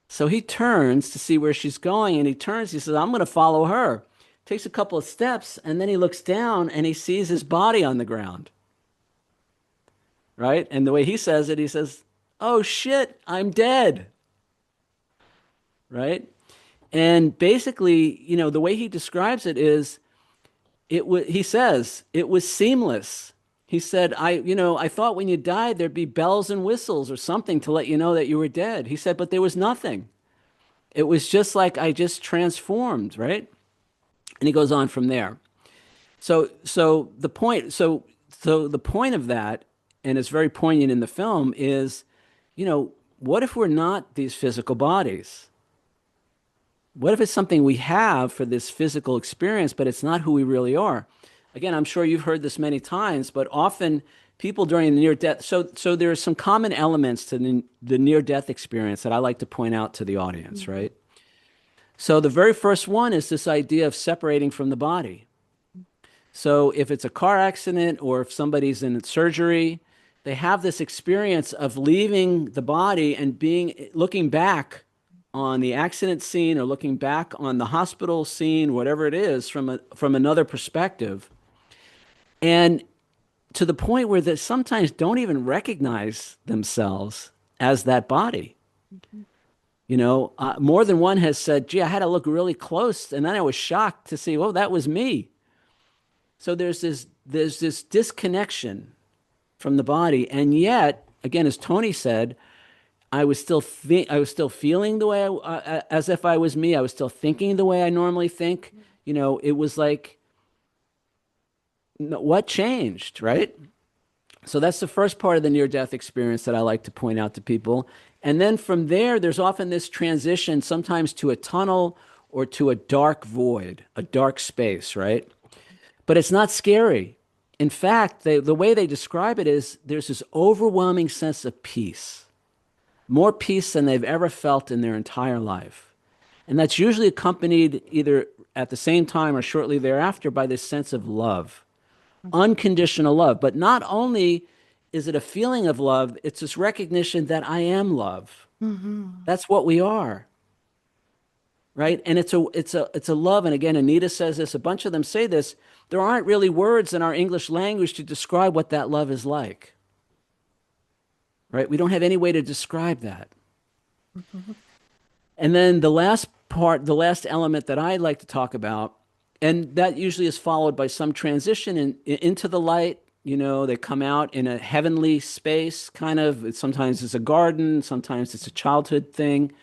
So he turns to see where she's going, and he says, "I'm going to follow her." Takes a couple of steps, and then he looks down and he sees his body on the ground. Right? And the way he says it, he says, "Oh shit, I'm dead." Right? And basically, the way he describes it is, he says, it was seamless. He said, I thought when you died, there'd be bells and whistles or something to let you know that you were dead. He said, but there was nothing. It was just like I just transformed, right? And he goes on from there. So the point of that, and it's very poignant in the film, is, what if we're not these physical bodies? What if it's something we have for this physical experience, but it's not who we really are? Again, I'm sure you've heard this many times, but often people during the near-death, so there are some common elements to the near-death experience that I like to point out to the audience, right? So the very first one is this idea of separating from the body. So if it's a car accident or if somebody's in surgery, they have this experience of leaving the body and looking back on the accident scene or looking back on the hospital scene, whatever it is, from another perspective. And to the point where they sometimes don't even recognize themselves as that body. More than one has said, "Gee, I had to look really close, and then I was shocked to see, well, that was me." So there's this disconnection from the body, and yet, again, as Tony said, I was still feeling the way as if I was me. I was still thinking the way I normally think. You know, it was like, what changed, right? So that's the first part of the near-death experience that I like to point out to people. And then from there, there's often this transition, sometimes to a tunnel or to a dark void, a dark space, right? But it's not scary. In fact, the way they describe it is there's this overwhelming sense of peace, more peace than they've ever felt in their entire life. And that's usually accompanied either at the same time or shortly thereafter by this sense of love, unconditional love. But not only is it a feeling of love, it's this recognition that I am love. That's what we are. Right? And it's a love. And again, Anita says this, a bunch of them say this, there aren't really words in our English language to describe what that love is like. Right? We don't have any way to describe that. And then the last part, the last element that I like to talk about, and that usually is followed by some transition into the light. You know, they come out in a heavenly space, kind of. Sometimes it's a garden, sometimes it's a childhood thing.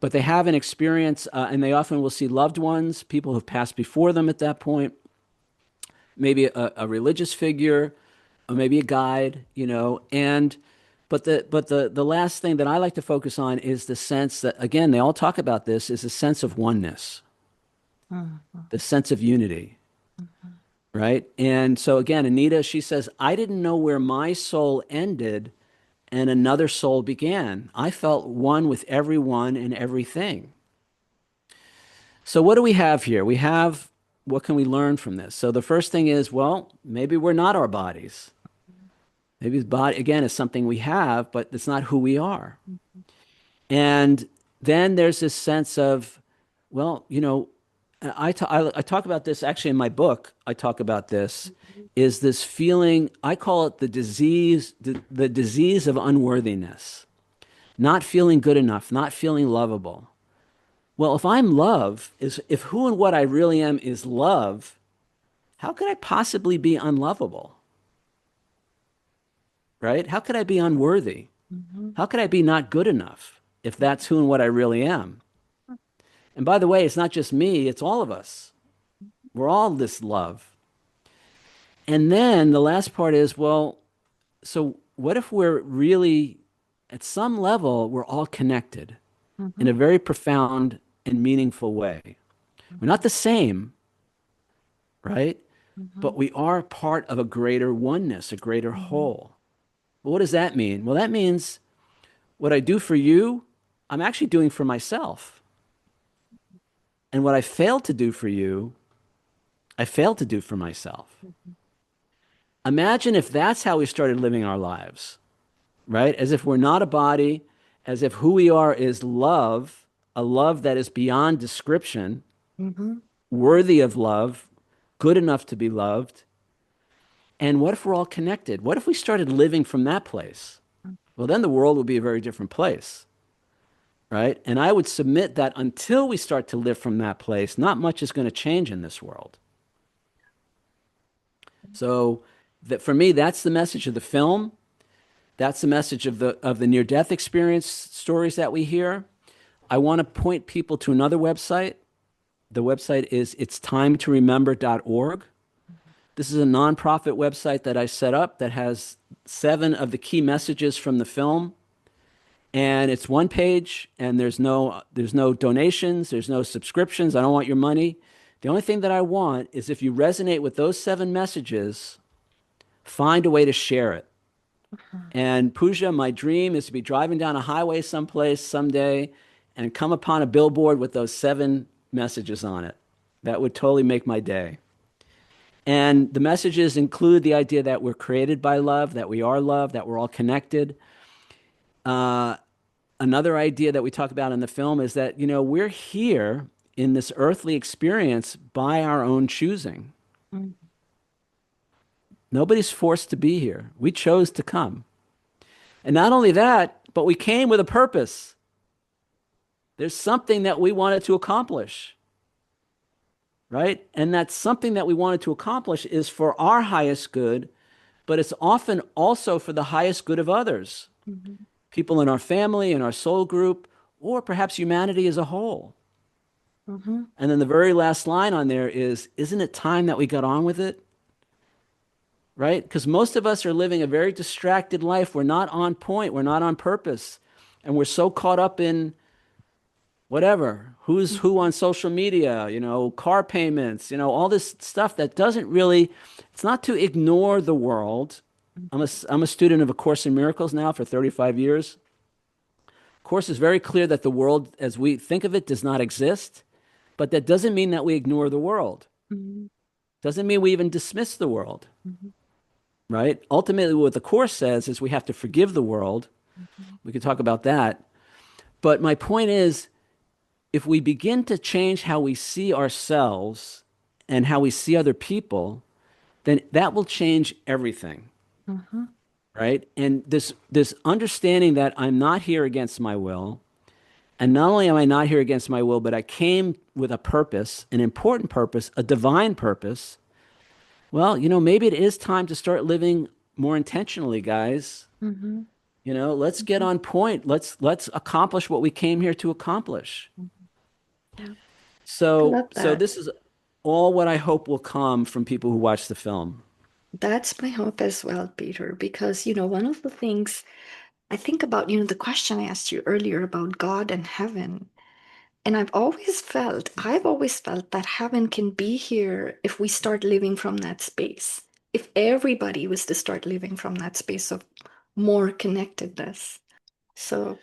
But they have an experience, and they often will see loved ones, people who have passed before them at that point, maybe a religious figure, or maybe a guide, you know. But the last thing that I like to focus on is the sense that, again, they all talk about this, is a sense of oneness, the sense of unity, right? And so again, Anita, she says, I didn't know where my soul ended and another soul began. I felt one with everyone and everything. So what do we have here? We have, what can we learn from this? So the first thing is, well, maybe we're not our bodies. Maybe the body, again, is something we have, but it's not who we are. And then there's this sense of, well, you know, I talk about this actually in my book. I talk about this, is this feeling, I call it the disease of unworthiness, not feeling good enough, not feeling lovable. Well, if I'm love, if who and what I really am is love, how could I possibly be unlovable? Right? How could I be unworthy? How could I be not good enough if that's who and what I really am? And by the way, it's not just me, it's all of us. We're all this love. And then the last part is, well, so what if we're really, at some level, we're all connected in a very profound and meaningful way. We're not the same, right? But we are part of a greater oneness, a greater whole. Well, what does that mean? Well, that means what I do for you, I'm actually doing for myself. And what I failed to do for you, I failed to do for myself. Imagine if that's how we started living our lives, right? As if we're not a body, as if who we are is love, a love that is beyond description, worthy of love, good enough to be loved. And what if we're all connected? What if we started living from that place? Well, then the world would be a very different place. Right? And I would submit that until we start to live from that place, not much is going to change in this world. So that for me, that's the message of the film. That's the message of the near-death experience stories that we hear. I want to point people to another website. The website is itstimetoremember.org. This is a nonprofit website that I set up that has 7 of the key messages from the film. And it's one page, and there's no donations, there's no subscriptions. I don't want your money. The only thing that I want is if you resonate with those 7 messages, find a way to share it. And Pooja, my dream is to be driving down a highway someplace someday and come upon a billboard with those 7 messages on it. That would totally make my day. And the messages include the idea that we're created by love, that we are love, that we're all connected. Another idea that we talk about in the film is that, you know, we're here in this earthly experience by our own choosing. Nobody's forced to be here. We chose to come. And not only that, but we came with a purpose. There's something that we wanted to accomplish. right? And that's something that we wanted to accomplish is for our highest good, but it's often also for the highest good of others, people in our family, in our soul group, or perhaps humanity as a whole. And then the very last line on there is, isn't it time that we got on with it? Right? Because most of us are living a very distracted life. We're not on point. We're not on purpose. And we're so caught up in whatever, who's who on social media, car payments, all this stuff that doesn't really, it's not to ignore the world. I'm a student of A Course in Miracles now for 35 years. Course is very clear that the world as we think of it does not exist, but that doesn't mean that we ignore the world. Doesn't mean we even dismiss the world. Right? Ultimately, what the Course says is we have to forgive the world. We could talk about that. But my point is, if we begin to change how we see ourselves and how we see other people, then that will change everything. Right? And this understanding that I'm not here against my will, and not only am I not here against my will, but I came with a purpose, an important purpose, a divine purpose. Well, maybe it is time to start living more intentionally, guys. Let's get on point. Let's accomplish what we came here to accomplish. So this is all what I hope will come from people who watch the film. That's my hope as well, Peter, because, one of the things I think about, the question I asked you earlier about God and heaven. And I've always felt that heaven can be here if we start living from that space. If everybody was to start living from that space of more connectedness. So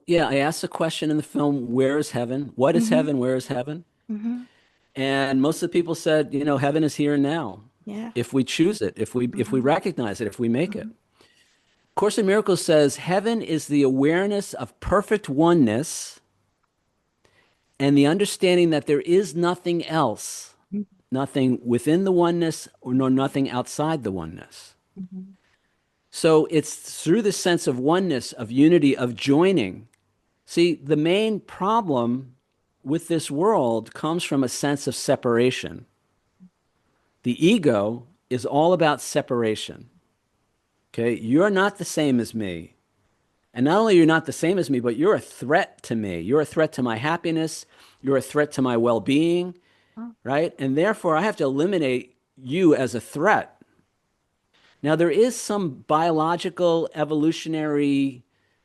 yeah, I asked the question in the film, where is heaven? What is heaven? Where is heaven? And most of the people said, heaven is here and now. Yeah. If we choose it, if we recognize it, if we make it. Course in Miracles says heaven is the awareness of perfect oneness and the understanding that there is nothing else, nothing within the oneness nor nothing outside the oneness. So it's through the sense of oneness, of unity, of joining. See, the main problem with this world comes from a sense of separation. The ego is all about separation. Okay, you're not the same as me. And not only you're not the same as me, but you're a threat to me. You're a threat to my happiness. You're a threat to my well-being, right? And therefore, I have to eliminate you as a threat. Now, there is some biological evolutionary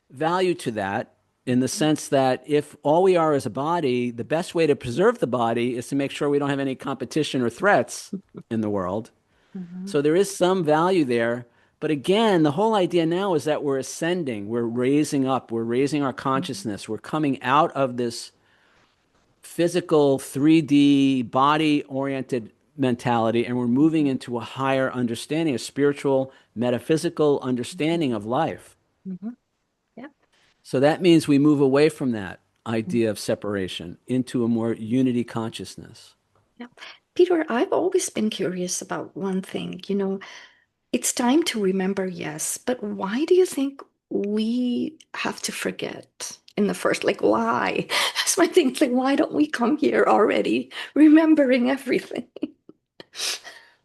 value to that in the sense that if all we are is a body, the best way to preserve the body is to make sure we don't have any competition or threats in the world. So there is some value there. But again, the whole idea now is that we're ascending, we're raising up, we're raising our consciousness, we're coming out of this physical 3D body-oriented mentality, and we're moving into a higher understanding, a spiritual, metaphysical understanding of life. Yeah. So that means we move away from that idea of separation into a more unity consciousness. Yeah. Peter, I've always been curious about one thing. It's time to remember, yes, but why do you think we have to forget in the first? Why? That's my thing. Why don't we come here already remembering everything?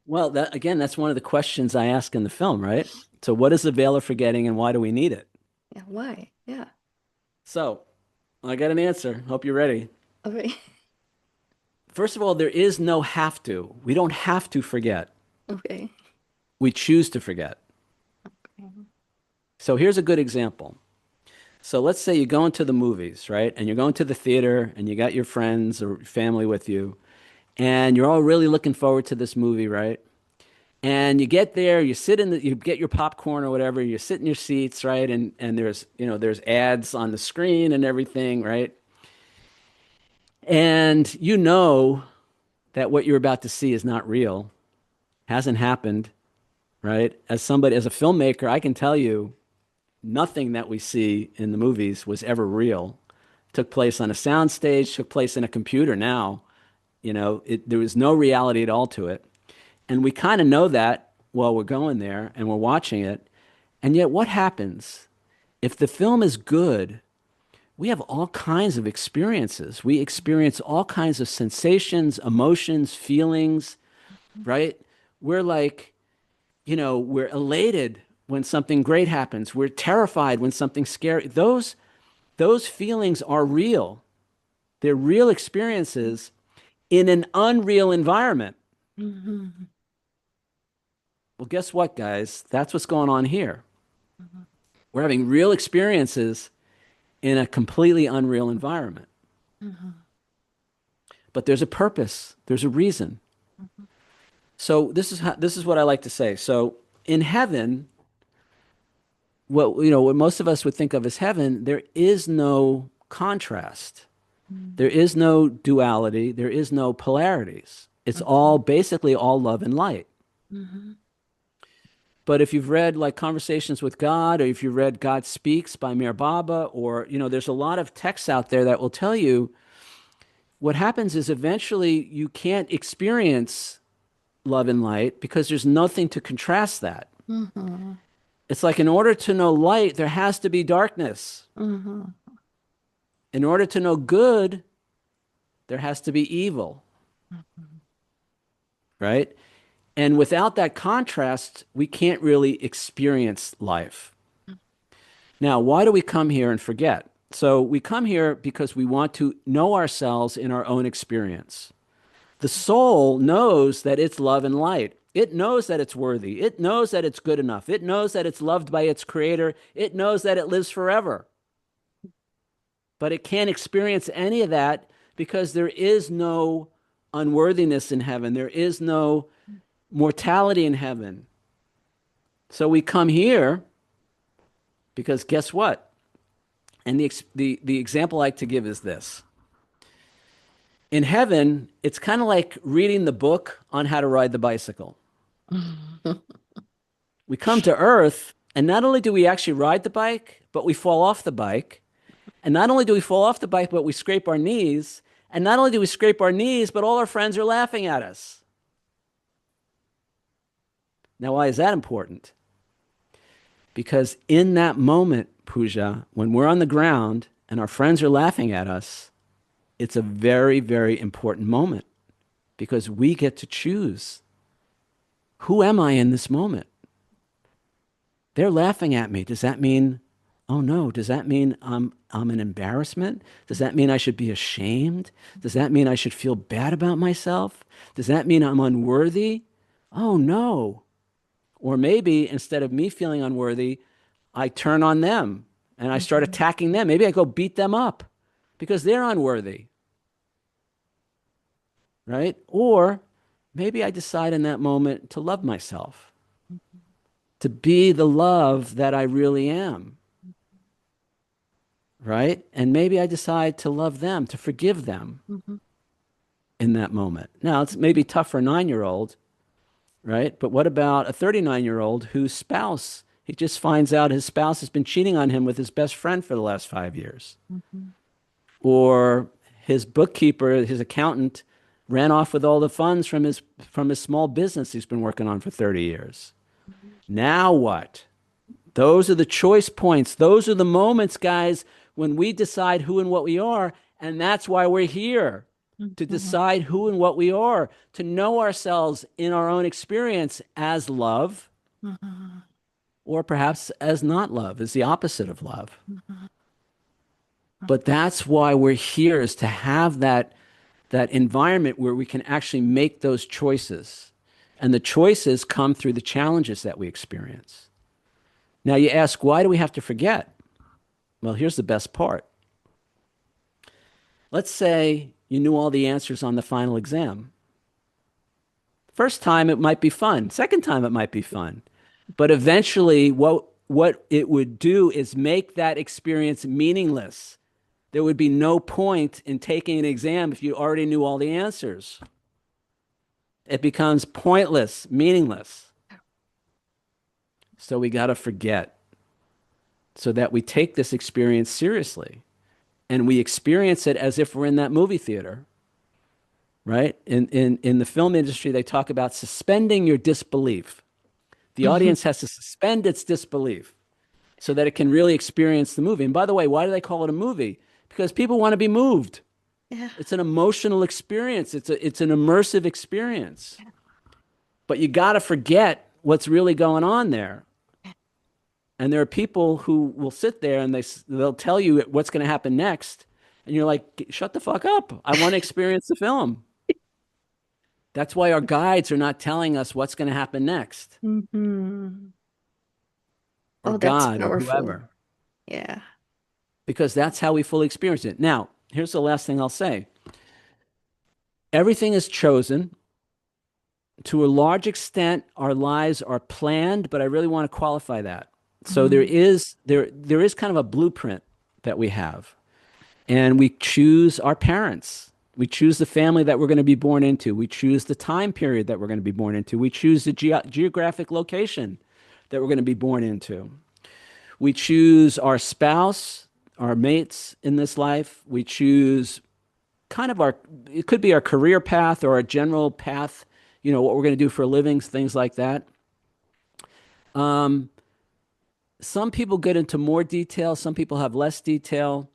Well, that's one of the questions I ask in the film, right? So what is the veil of forgetting and why do we need it? Yeah, why? Yeah. So I got an answer. Hope you're ready. Okay. First of all, there is no have to. We don't have to forget. Okay. We choose to forget. Okay. So here's a good example. So let's say you go into the movies, right? And you're going to the theater and you got your friends or family with you and you're all really looking forward to this movie, right? And you get there, you get your popcorn or whatever, you sit in your seats, right? And there's ads on the screen and everything, right? And that what you're about to see is not real, hasn't happened. Right? As a filmmaker, I can tell you nothing that we see in the movies was ever real. Took place on a soundstage, took place in a computer now. There was no reality at all to it. And we kind of know that while we're going there and we're watching it. And yet what happens? If the film is good, we have all kinds of experiences. We experience all kinds of sensations, emotions, feelings, right? We're like, we're elated when something great happens. We're terrified when something scary. Those feelings are real. They're real experiences in an unreal environment. Well, guess what, guys? That's what's going on here. We're having real experiences in a completely unreal environment. But there's a purpose. There's a reason. So this is what I like to say. So in heaven, what most of us would think of as heaven, there is no contrast. There is no duality. There is no polarities. It's all basically all love and light. But if you've read like Conversations with God, or if you've read God Speaks by Mir Baba, or, there's a lot of texts out there that will tell you what happens is eventually you can't experience love and light because there's nothing to contrast that. It's like in order to know light, there has to be darkness. In order to know good, there has to be evil. Right? And without that contrast, we can't really experience life. Now, why do we come here and forget? So we come here because we want to know ourselves in our own experience. The soul knows that it's love and light. It knows that it's worthy. It knows that it's good enough. It knows that it's loved by its creator. It knows that it lives forever. But it can't experience any of that because there is no unworthiness in heaven. There is no mortality in heaven. So we come here because guess what? And the example I like to give is this. In heaven, it's kind of like reading the book on how to ride the bicycle. We come to earth, and not only do we actually ride the bike, but we fall off the bike. And not only do we fall off the bike, but we scrape our knees. And not only do we scrape our knees, but all our friends are laughing at us. Now, why is that important? Because in that moment, Pooja, when we're on the ground and our friends are laughing at us, it's a very, very important moment because we get to choose. Who am I in this moment? They're laughing at me. Does that mean, oh no, does that mean I'm an embarrassment? Does that mean I should be ashamed? Does that mean I should feel bad about myself? Does that mean I'm unworthy? Oh no. Or maybe instead of me feeling unworthy, I turn on them and I start attacking them. Maybe I go beat them up because they're unworthy. Right? Or maybe I decide in that moment to love myself, to be the love that I really am. Right? And maybe I decide to love them, to forgive them in that moment. Now, it's maybe tough for a 9-year-old, right? But what about a 39-year-old whose spouse, he just finds out his spouse has been cheating on him with his best friend for the last 5 years? Or his bookkeeper, his accountant, ran off with all the funds from his small business he's been working on for 30 years. Now what? Those are the choice points. Those are the moments, guys, when we decide who and what we are. And that's why we're here, to decide who and what we are, to know ourselves in our own experience as love, or perhaps as not love, as the opposite of love. But that's why we're here, is to have that environment where we can actually make those choices. And the choices come through the challenges that we experience. Now you ask, why do we have to forget? Well, here's the best part. Let's say you knew all the answers on the final exam. First time it might be fun. Second time it might be fun. But eventually what it would do is make that experience meaningless. There would be no point in taking an exam if you already knew all the answers. It becomes pointless, meaningless. So we got to forget, so that we take this experience seriously and we experience it as if we're in that movie theater, right? In the film industry, they talk about suspending your disbelief. The audience has to suspend its disbelief so that it can really experience the movie. And by the way, why do they call it a movie? because people want to be moved. Yeah. It's an emotional experience. It's an immersive experience. But you got to forget what's really going on there. And there are people who will sit there and they'll tell you what's going to happen next. And you're like, shut the fuck up. I want to experience the film. That's why our guides are not telling us what's going to happen next. Mm-hmm. Or Oh, that's God or powerful. whoever. Yeah. Because that's how we fully experience it. Now, here's the last thing I'll say. Everything is chosen. To a large extent, our lives are planned, but I really want to qualify that. So there is kind of a blueprint that we have. And we choose our parents. We choose the family that we're going to be born into. We choose the time period that we're going to be born into. We choose the geographic location that we're going to be born into. We choose our spouse, our mates in this life. We choose kind of it could be our career path or our general path, what we're going to do for a living, things like that. Some people get into more detail. Some people have less detail.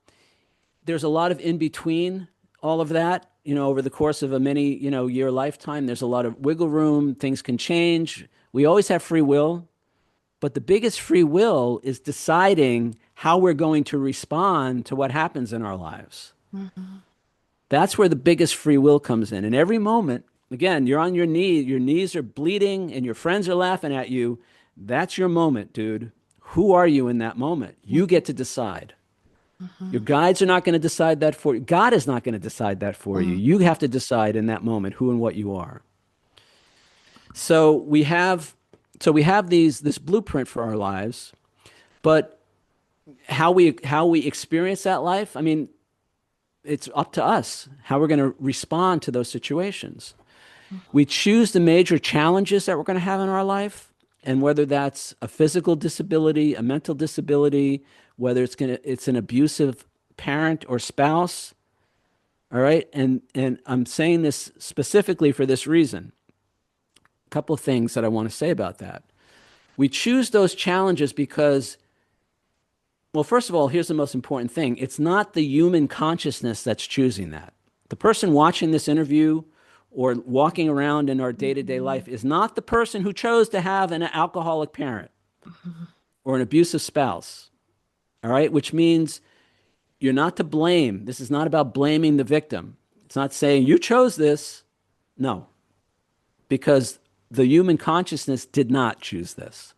There's a lot of in between all of that, over the course of a many, year lifetime. There's a lot of wiggle room. Things can change. We always have free will. But the biggest free will is deciding how we're going to respond to what happens in our lives. Mm-hmm. That's where the biggest free will comes in. And every moment, again, you're on your knees are bleeding and your friends are laughing at you. That's your moment, dude. Who are you in that moment? You get to decide. Mm-hmm. Your guides are not going to decide that for you. God is not going to decide that for you. You have to decide in that moment who and what you are. So we have this blueprint for our lives, but how we experience that life, I mean, it's up to us how we're going to respond to those situations. We choose the major challenges that we're going to have in our life, and whether that's a physical disability, a mental disability, whether it's an abusive parent or spouse. All right, and I'm saying this specifically for this reason. A couple of things that I want to say about that. We choose those challenges because, well, first of all, here's the most important thing. It's not the human consciousness that's choosing that. The person watching this interview or walking around in our day-to-day life is not the person who chose to have an alcoholic parent or an abusive spouse. All right, which means you're not to blame. This is not about blaming the victim. It's not saying you chose this. No, because the human consciousness did not choose this.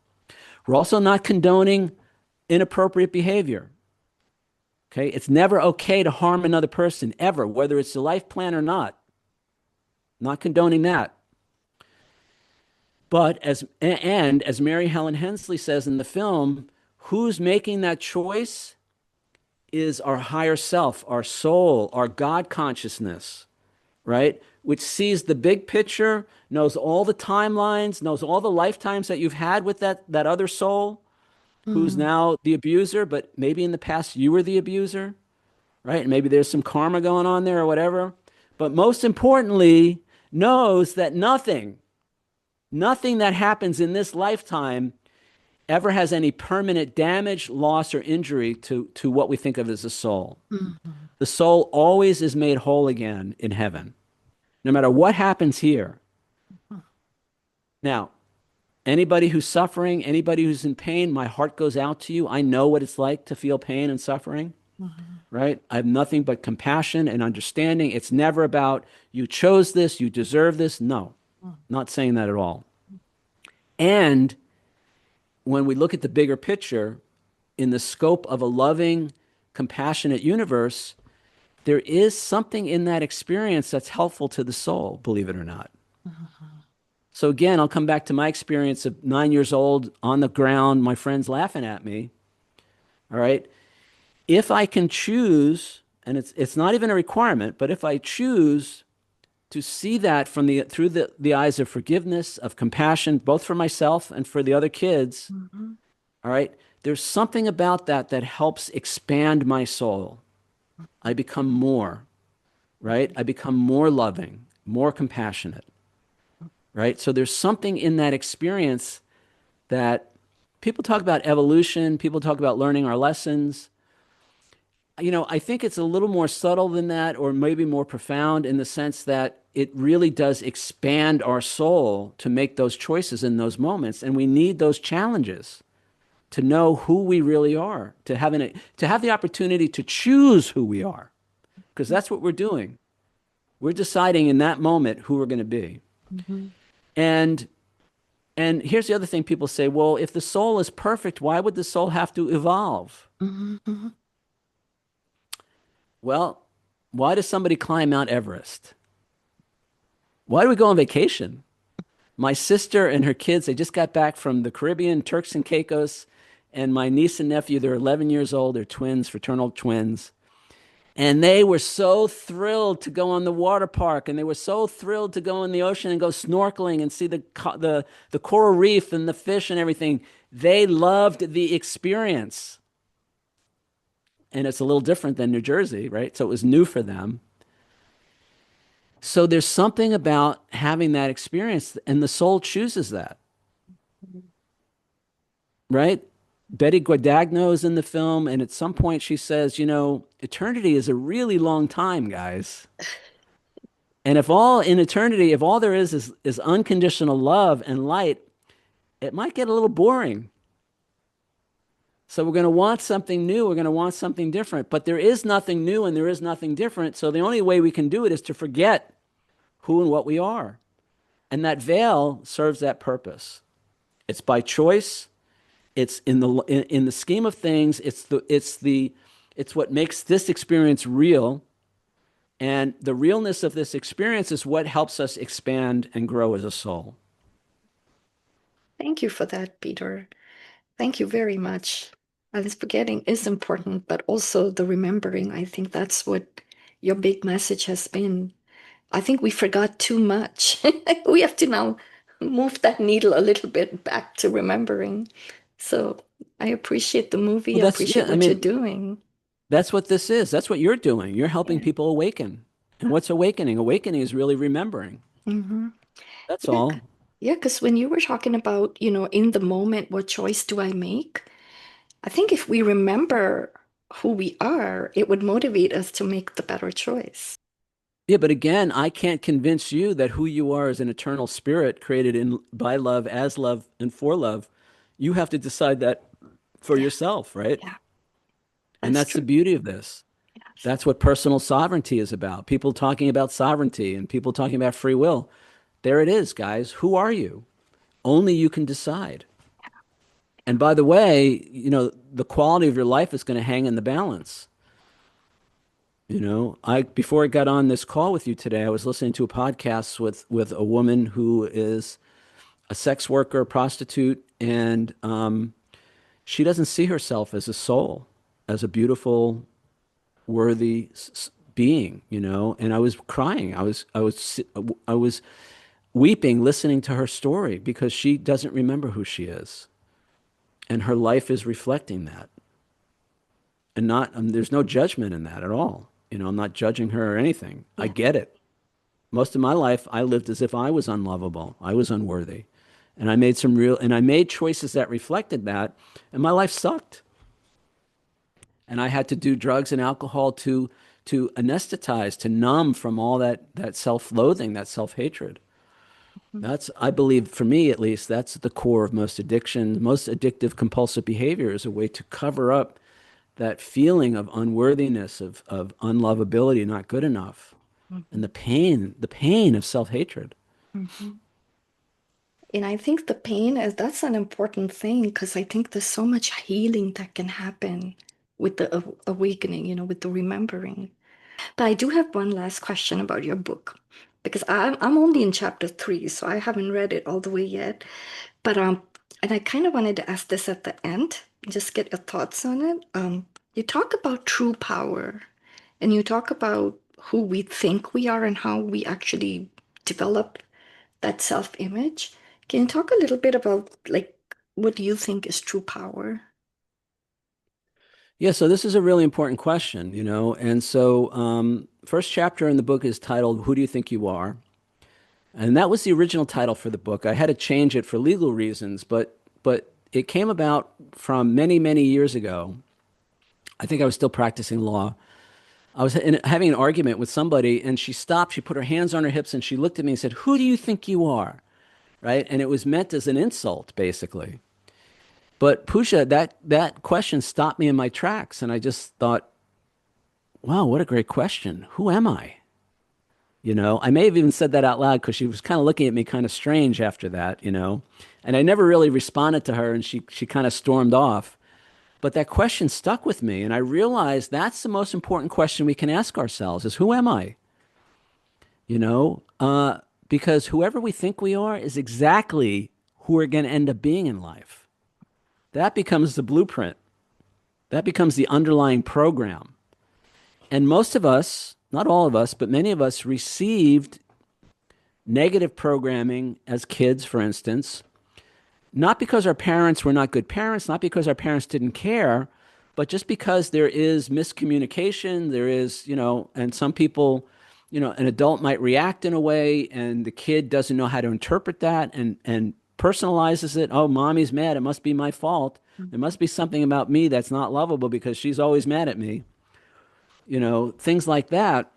We're also not condoning inappropriate behavior. Okay, it's never okay to harm another person, ever, whether it's a life plan or not. Not condoning that. But as Mary Helen Hensley says in the film, who's making that choice is our higher self, our soul, our God consciousness, right? Which sees the big picture, knows all the timelines, knows all the lifetimes that you've had with that other soul, who's now the abuser, but maybe in the past you were the abuser, right? And maybe there's some karma going on there or whatever. But most importantly, knows that nothing that happens in this lifetime ever has any permanent damage, loss, or injury to what we think of as a soul. Mm-hmm. The soul always is made whole again in heaven, no matter what happens here. Mm-hmm. Now, anybody who's suffering, anybody who's in pain, my heart goes out to you. I know what it's like to feel pain and suffering, right? I have nothing but compassion and understanding. It's never about you chose this, you deserve this. No, not saying that at all. And when we look at the bigger picture, in the scope of a loving, compassionate universe, there is something in that experience that's helpful to the soul, believe it or not. So again, I'll come back to my experience of 9 years old on the ground, my friends laughing at me. All right. If I can choose, and it's not even a requirement, but if I choose to see that through the eyes of forgiveness, of compassion, both for myself and for the other kids, all right, there's something about that helps expand my soul. I become more, right? I become more loving, more compassionate, right? So there's something in that experience that people talk about evolution, people talk about learning our lessons. I think it's a little more subtle than that, or maybe more profound in the sense that it really does expand our soul to make those choices in those moments. And we need those challenges to know who we really are, to have the opportunity to choose who we are, because that's what we're doing. We're deciding in that moment who we're going to be. Mm-hmm. And and here's the other thing people say, well, if the soul is perfect, why would the soul have to evolve? Mm-hmm. Well, why does somebody climb Mount Everest? Why do we go on vacation? My sister and her kids, they just got back from the Caribbean, Turks and Caicos, and my niece and nephew, they're 11 years old, they're twins, fraternal twins. And they were so thrilled to go on the water park, and they were so thrilled to go in the ocean and go snorkeling and see the coral reef and the fish and everything. They loved the experience. And it's a little different than New Jersey, right? So it was new for them. So there's something about having that experience, and the soul chooses that, right? Betty Guadagno is in the film, and at some point she says, eternity is a really long time, guys. And if all in eternity, if all there is unconditional love and light, it might get a little boring. So we're going to want something new. We're going to want something different. But there is nothing new and there is nothing different. So the only way we can do it is to forget who and what we are. And that veil serves that purpose. It's by choice. It's in the scheme of things. It's what makes this experience real. And the realness of this experience is what helps us expand and grow as a soul. Thank you for that, Peter. Thank you very much. This forgetting is important, but also the remembering. I think that's what your big message has been. I think we forgot too much. We have to now move that needle a little bit back to remembering. So I appreciate the movie. Well, I appreciate what you're doing. That's what this is. That's what you're doing. You're helping people awaken. And what's awakening? Awakening is really remembering. Mm-hmm. That's all. Yeah, because when you were talking about, in the moment, what choice do I make? I think if we remember who we are, it would motivate us to make the better choice. Yeah, but again, I can't convince you that who you are is an eternal spirit created by love, as love, and for love. You have to decide that for yourself, right? Yeah. And that's the beauty of this. Yes. That's what personal sovereignty is about. People talking about sovereignty and people talking about free will. There it is, guys. Who are you? Only you can decide. And by the way, the quality of your life is going to hang in the balance. Before I got on this call with you today, I was listening to a podcast with a woman who is a sex worker, prostitute, and she doesn't see herself as a soul, as a beautiful, worthy being, And I was crying. I was weeping listening to her story because she doesn't remember who she is, and her life is reflecting that. And there's no judgment in that at all. I'm not judging her or anything. Yeah. I get it. Most of my life, I lived as if I was unlovable. I was unworthy. And I made choices that reflected that, and my life sucked. And I had to do drugs and alcohol to anesthetize, to numb from all that self-loathing, that self-hatred. That's, I believe, for me at least, that's the core of most addiction. Most addictive compulsive behavior is a way to cover up that feeling of unworthiness, of unlovability, not good enough, and the pain of self-hatred. Mm-hmm. And I think the pain that's an important thing, because I think there's so much healing that can happen with the awakening, with the remembering. But I do have one last question about your book, because I'm only in chapter 3, so I haven't read it all the way yet. But and I kind of wanted to ask this at the end, just get your thoughts on it. You talk about true power, and you talk about who we think we are and how we actually develop that self-image. Can you talk a little bit about what do you think is true power? Yeah, so this is a really important question, And so first chapter in the book is titled, Who Do You Think You Are? And that was the original title for the book. I had to change it for legal reasons, but it came about from many, many years ago. I think I was still practicing law. I was having an argument with somebody, and she stopped. She put her hands on her hips, and she looked at me and said, "Who do you think you are?" Right? And it was meant as an insult, basically. But Pooja, that question stopped me in my tracks, and I just thought, wow, what a great question. Who am I? You know, I may have even said that out loud because she was kind of looking at me kind of strange after that, you know. And I never really responded to her, and she kind of stormed off. But that question stuck with me, and I realized that's the most important question we can ask ourselves is, who am I? You know, because whoever we think we are is exactly who we're going to end up being in life. That becomes the blueprint. That becomes the underlying program. And most of us, not all of us, but many of us received negative programming as kids, for instance, not because our parents were not good parents, not because our parents didn't care, but just because there is miscommunication, there is, you know, and some people, you know, an adult might react in a way and the kid doesn't know how to interpret that and personalizes it. Oh, mommy's mad. It must be my fault. There must be something about me that's not lovable because she's always mad at me. You know, things like that.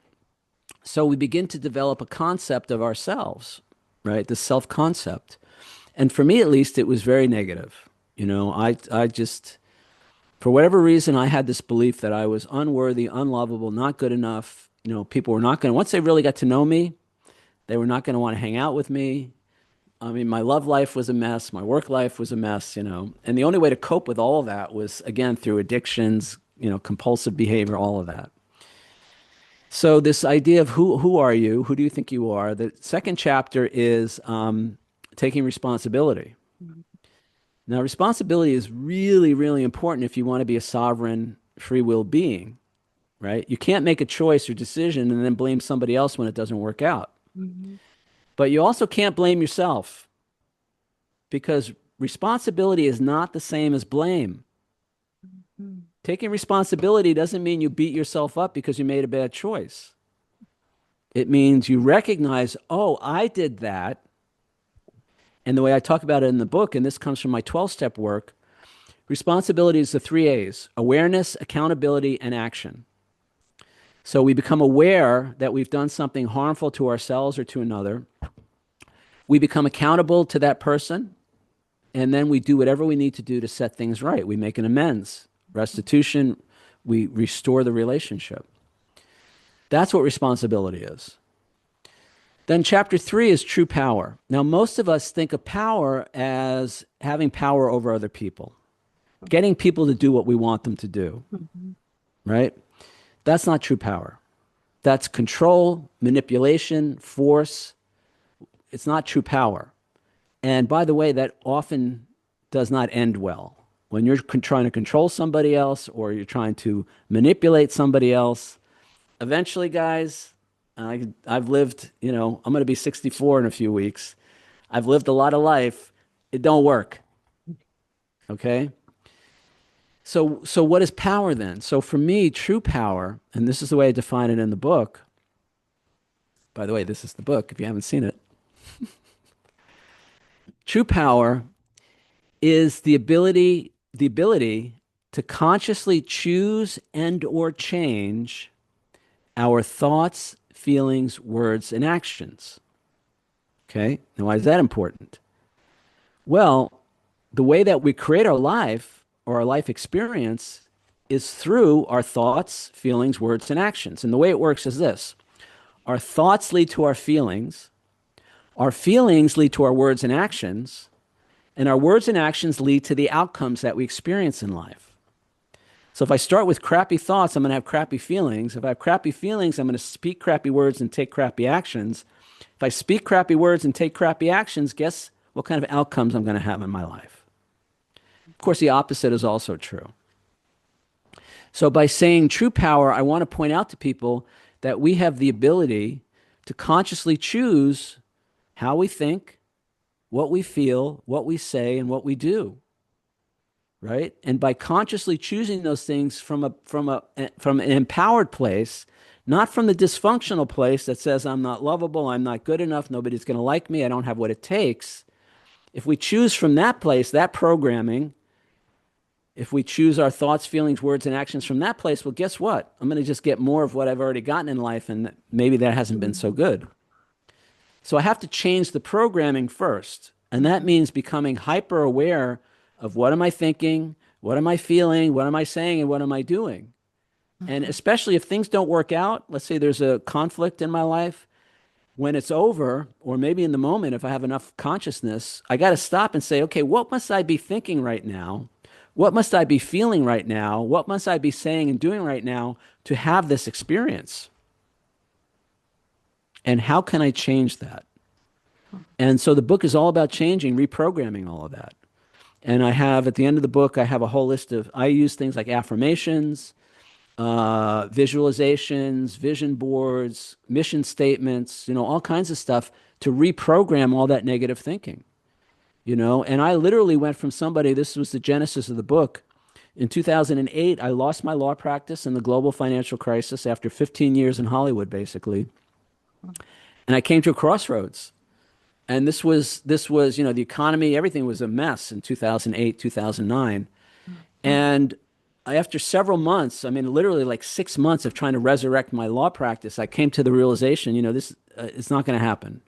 So we begin to develop a concept of ourselves, right? The self-concept. And for me, at least, it was very negative. You know, I just, for whatever reason, I had this belief that I was unworthy, unlovable, not good enough. You know, people were not going to, once they really got to know me, they were not going to want to hang out with me. I mean, my love life was a mess. My work life was a mess, you know. And the only way to cope with all of that was, again, through addictions, you know, compulsive behavior, all of that. So this idea of who are you? Who do you think you are? The second chapter is taking responsibility. Now, responsibility is really, really important if you want to be a sovereign, free will being, right? You can't make a choice or decision and then blame somebody else when it doesn't work out. But you also can't blame yourself because responsibility is not the same as blame. Taking responsibility doesn't mean you beat yourself up because you made a bad choice. It means you recognize, oh, I did that. And the way I talk about it in the book, and this comes from my 12-step work, responsibility is the 3 A's: awareness, accountability, and action. So we become aware that we've done something harmful to ourselves or to another. We become accountable to that person, and then we do whatever we need to do to set things right. We make an amends, restitution, we restore the relationship. That's what responsibility is. Then chapter 3 is true power. Now, most of us think of power as having power over other people, getting people to do what we want them to do, right? That's not true power. That's control, manipulation, force. It's not true power. And by the way, that often does not end well. When you're trying to control somebody else or you're trying to manipulate somebody else, eventually, guys, I've lived, you know, I'm going to be 64 in a few weeks. I've lived a lot of life. It don't work. Okay? So what is power then? So for me, true power, and this is the way I define it in the book. By the way, this is the book if you haven't seen it. True power is the ability to consciously choose and or change our thoughts, feelings, words, and actions. Okay? Now, why is that important? Well, the way that we create our life or our life experience is through our thoughts, feelings, words, and actions. And the way it works is this. Our thoughts lead to our feelings lead to our words and actions, and our words and actions lead to the outcomes that we experience in life. So if I start with crappy thoughts, I'm going to have crappy feelings. If I have crappy feelings, I'm going to speak crappy words and take crappy actions. If I speak crappy words and take crappy actions, guess what kind of outcomes I'm going to have in my life? Of course, the opposite is also true. So by saying true power, I want to point out to people that we have the ability to consciously choose how we think, what we feel, what we say, and what we do. Right? And by consciously choosing those things from an empowered place, not from the dysfunctional place that says I'm not lovable, I'm not good enough, nobody's going to like me, I don't have what it takes. If we choose from that place, that programming, If we choose our thoughts, feelings, words, and actions from that place, well, guess what? I'm going to just get more of what I've already gotten in life, and maybe that hasn't been so good. So I have to change the programming first. And that means becoming hyper aware of what am I thinking, what am I feeling, what am I saying, and what am I doing? And especially if things don't work out, let's say there's a conflict in my life, when it's over, or maybe in the moment, if I have enough consciousness, I got to stop and say, okay, what must I be thinking right now? What must I be feeling right now? What must I be saying and doing right now to have this experience? And how can I change that? And so the book is all about changing, reprogramming all of that. And I have, at the end of the book, I have a whole list of, I use things like affirmations, visualizations, vision boards, mission statements, all kinds of stuff to reprogram all that negative thinking, And I literally went from somebody, this was the genesis of the book. In 2008, I lost my law practice in the global financial crisis after 15 years in Hollywood, basically. And I came to a crossroads. And this was, the economy, everything was a mess in 2008, 2009. And after several months, literally like 6 months of trying to resurrect my law practice, I came to the realization, this it's not going to happen.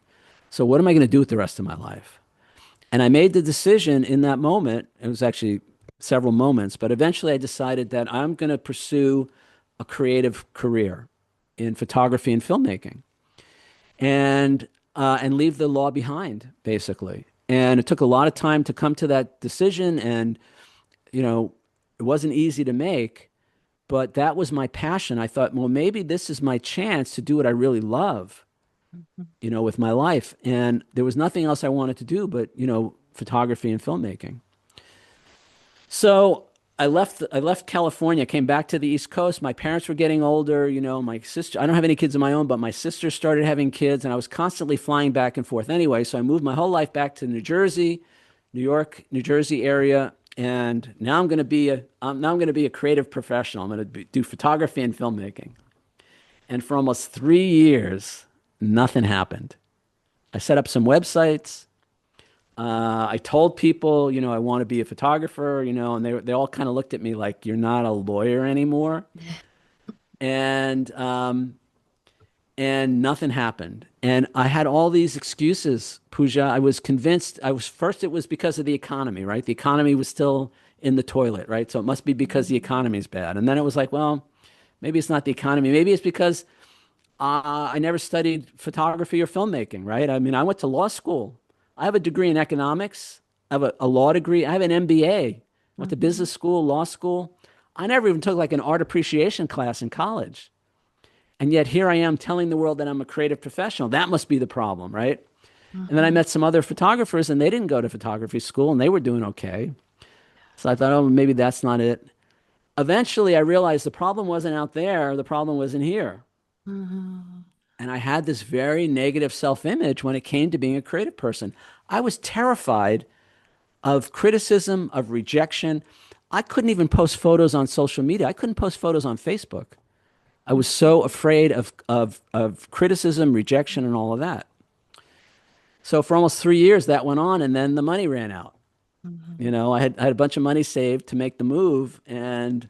So what am I going to do with the rest of my life? And I made the decision in that moment. It was actually several moments, but eventually I decided that I'm going to pursue a creative career in photography and filmmaking, and leave the law behind, basically. And it took a lot of time to come to that decision, and it wasn't easy to make, but that was my passion. I thought, well, maybe this is my chance to do what I really love, with my life. And there was nothing else I wanted to do but, photography and filmmaking. So I left California, came back to the East Coast. My parents were getting older, my sister, I don't have any kids of my own, but my sister started having kids, and I was constantly flying back and forth anyway. So I moved my whole life back to New Jersey, New York, New Jersey area. And now I'm going to be a creative professional. I'm going to do photography and filmmaking. And for almost 3 years, nothing happened. I set up some websites. I told people, I want to be a photographer, and they all kind of looked at me like, you're not a lawyer anymore. And nothing happened. And I had all these excuses, Pooja. I was convinced, first it was because of the economy, right? The economy was still in the toilet, right? So it must be because the economy is bad. And then it was like, well, maybe it's not the economy. Maybe it's because I never studied photography or filmmaking, right? I went to law school. I have a degree in economics. I have a law degree. I have an MBA. I went to business school, law school. I never even took like an art appreciation class in college. And yet here I am telling the world that I'm a creative professional. That must be the problem, right? And then I met some other photographers, and they didn't go to photography school, and they were doing okay. So I thought, oh, maybe that's not it. Eventually, I realized the problem wasn't out there. The problem was in here. And I had this very negative self-image when it came to being a creative person. I was terrified of criticism, of rejection. I couldn't even post photos on social media. I couldn't post photos on Facebook. I was so afraid of criticism, rejection, and all of that. So for almost 3 years that went on, and then the money ran out. I had a bunch of money saved to make the move. And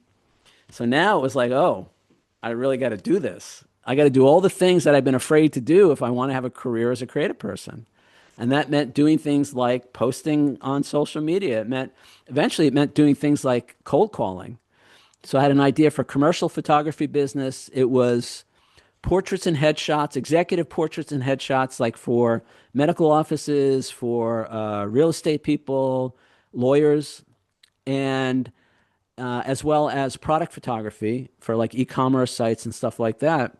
so now it was like, oh, I really got to do this. I got to do all the things that I've been afraid to do if I want to have a career as a creative person. And that meant doing things like posting on social media. Eventually it meant doing things like cold calling. So I had an idea for commercial photography business. It was portraits and headshots, executive portraits and headshots, like for medical offices, for real estate people, lawyers, and as well as product photography for like e-commerce sites and stuff like that.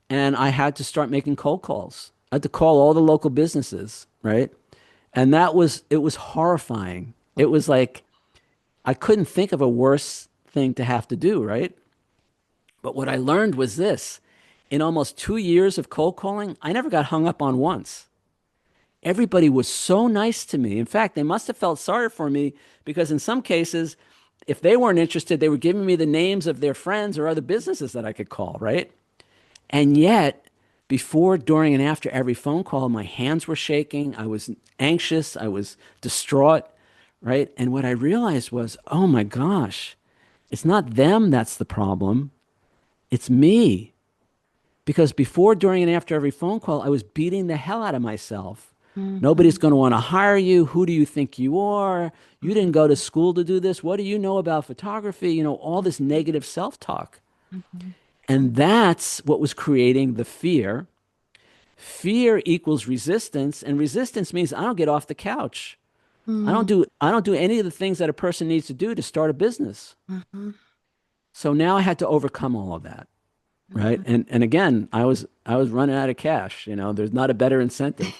And I had to start making cold calls. I had to call all the local businesses, right? And it was horrifying. It was like, I couldn't think of a worse thing to have to do, right? But what I learned was this. In almost 2 years of cold calling, I never got hung up on once. Everybody was so nice to me. In fact, they must have felt sorry for me, because in some cases, if they weren't interested, they were giving me the names of their friends or other businesses that I could call, right? And yet, before, during, and after every phone call, my hands were shaking. I was anxious. I was distraught, right? And what I realized was, oh my gosh, it's not them that's the problem, it's me. Because before, during, and after every phone call, I was beating the hell out of myself. Nobody's going to want to hire you. Who do you think you are? You didn't go to school to do this. What do you know about photography? You know, all this negative self-talk. And that's what was creating the fear. Fear equals resistance, and resistance means I don't get off the couch. I don't do any of the things that a person needs to do to start a business. So now I had to overcome all of that. Right. And again, I was running out of cash. You know, there's not a better incentive.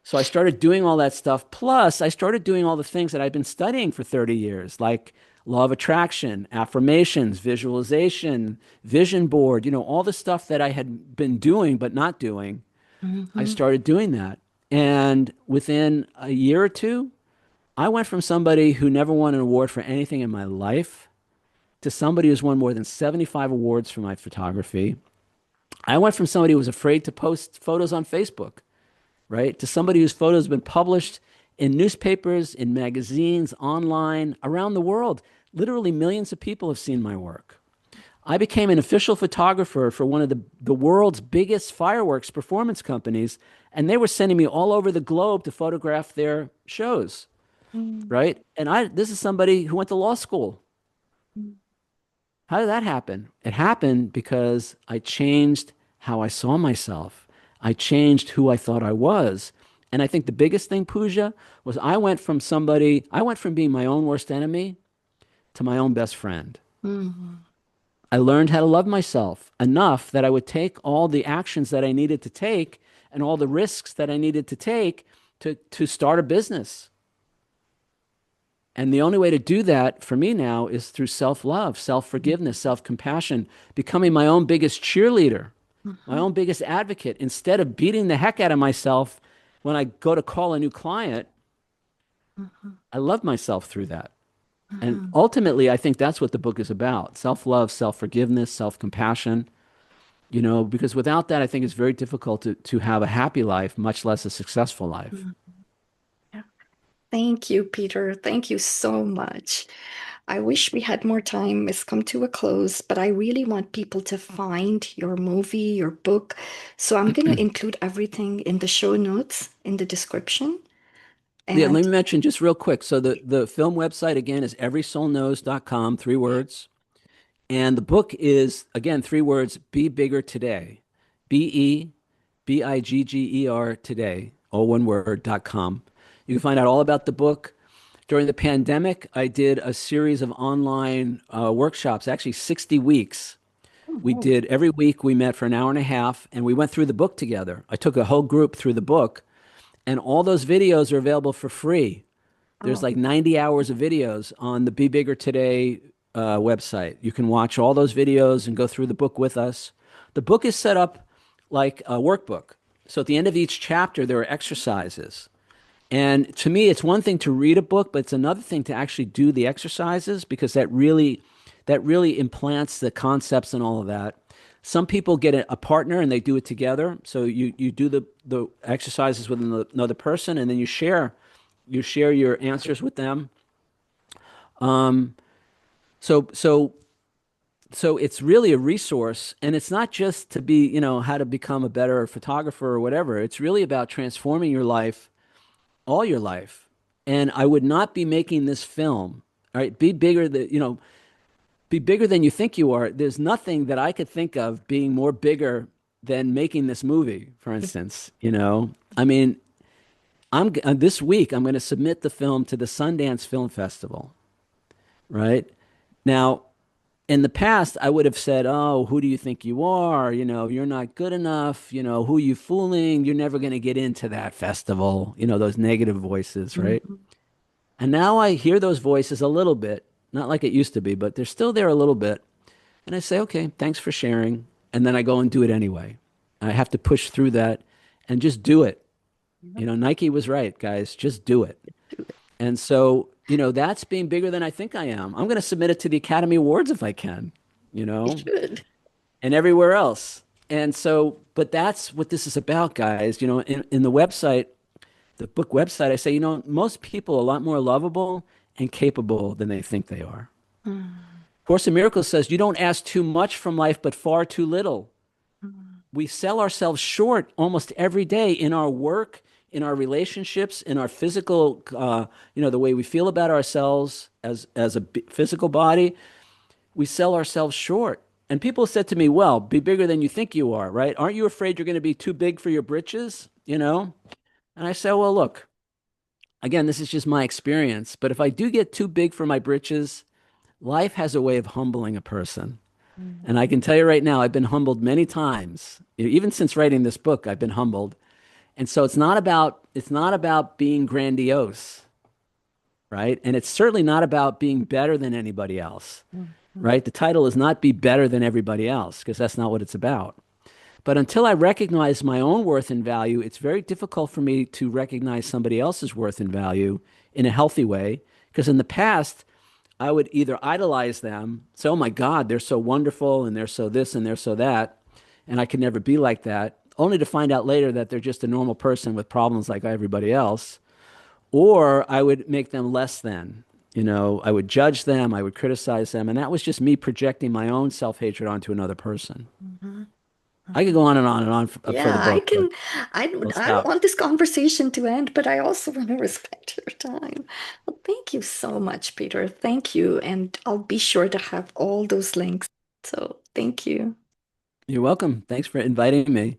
So I started doing all that stuff. Plus, I started doing all the things that I've been studying for 30 years, like law of attraction, affirmations, visualization, vision board, you know, all the stuff that I had been doing but not doing. I started doing that. And within a year or two, I went from somebody who never won an award for anything in my life to somebody who's won more than 75 awards for my photography. I went from somebody who was afraid to post photos on Facebook, right, to somebody whose photos have been published in newspapers, in magazines, online, around the world. Literally millions of people have seen my work. I became an official photographer for one of the world's biggest fireworks performance companies, and they were sending me all over the globe to photograph their shows, right? And this is somebody who went to law school. How did that happen? It happened because I changed how I saw myself. I changed who I thought I was. And I think the biggest thing, Pooja, was I went from being my own worst enemy to my own best friend. I learned how to love myself enough that I would take all the actions that I needed to take and all the risks that I needed to take to start a business. And the only way to do that for me now is through self-love, self-forgiveness, self-compassion, becoming my own biggest cheerleader, my own biggest advocate. Instead of beating the heck out of myself when I go to call a new client, I love myself through that. And ultimately, I think that's what the book is about. Self-love, self-forgiveness, self-compassion, you know, because without that, I think it's very difficult to have a happy life, much less a successful life. Thank you, Peter. Thank you so much. I wish we had more time. It's come to a close, but I really want people to find your movie, your book. So I'm going to include everything in the show notes, in the description. Yeah, let me mention just real quick. So the film website, again, is everysoulknows.com, 3 words. And the book is, again, 3 words, Be Bigger Today. BEBIGGER today, all one word.com. You can find out all about the book. During the pandemic, I did a series of online workshops, actually 60 weeks. Every week we met for an hour and a half, and we went through the book together. I took a whole group through the book, and all those videos are available for free. There's like 90 hours of videos on the Be Bigger Today website. You can watch all those videos and go through the book with us. The book is set up like a workbook. So at the end of each chapter, there are exercises. And to me, it's one thing to read a book, but it's another thing to actually do the exercises, because that really implants the concepts and all of that. Some people get a partner and they do it together. So you do the exercises with another person, and then you share your answers with them. So it's really a resource, and it's not just to be, you know, how to become a better photographer or whatever. It's really about transforming your life, all your life. And I would not be making this film, all right? Be bigger than you think you are. There's nothing that I could think of being more bigger than making this movie, for instance, you know? I mean, this week, I'm going to submit the film to the Sundance Film Festival, right? Now, in the past, I would have said, oh, who do you think you are? You know, you're not good enough. You know, who are you fooling? You're never going to get into that festival. You know, those negative voices, right? And now I hear those voices a little bit, not like it used to be, but they're still there a little bit. And I say, okay, thanks for sharing. And then I go and do it anyway. I have to push through that and just do it. You know, Nike was right, guys, just do it. And so, you know, that's being bigger than I think I am. I'm going to submit it to the Academy Awards if I can, you know, and everywhere else. And so, but that's what this is about, guys. You know, in the website, the book website, I say, you know, most people are a lot more lovable and capable than they think they are. Course in Miracles says you don't ask too much from life, but far too little. We sell ourselves short almost every day in our work, in our relationships, in our physical, the way we feel about ourselves as a physical body. We sell ourselves short. And people said to me, well, be bigger than you think you are, right? Aren't you afraid you're going to be too big for your britches? And I say, well, look, again, this is just my experience. But if I do get too big for my britches, life has a way of humbling a person. And I can tell you right now, I've been humbled many times. Even since writing this book, I've been humbled. And so it's not about being grandiose, right? And it's certainly not about being better than anybody else, right? The title is not be better than everybody else, because that's not what it's about. But until I recognize my own worth and value, it's very difficult for me to recognize somebody else's worth and value in a healthy way. Because in the past, I would either idolize them, say, oh my God, they're so wonderful and they're so this and they're so that, and I could never be like that, only to find out later that they're just a normal person with problems like everybody else. Or I would make them less than. I would judge them, I would criticize them, and that was just me projecting my own self-hatred onto another person. I could go on and on and on for the book. I don't want this conversation to end, but I also want to respect your time. Well, thank you so much, Peter. Thank you. And I'll be sure to have all those links. So thank you. You're welcome. Thanks for inviting me.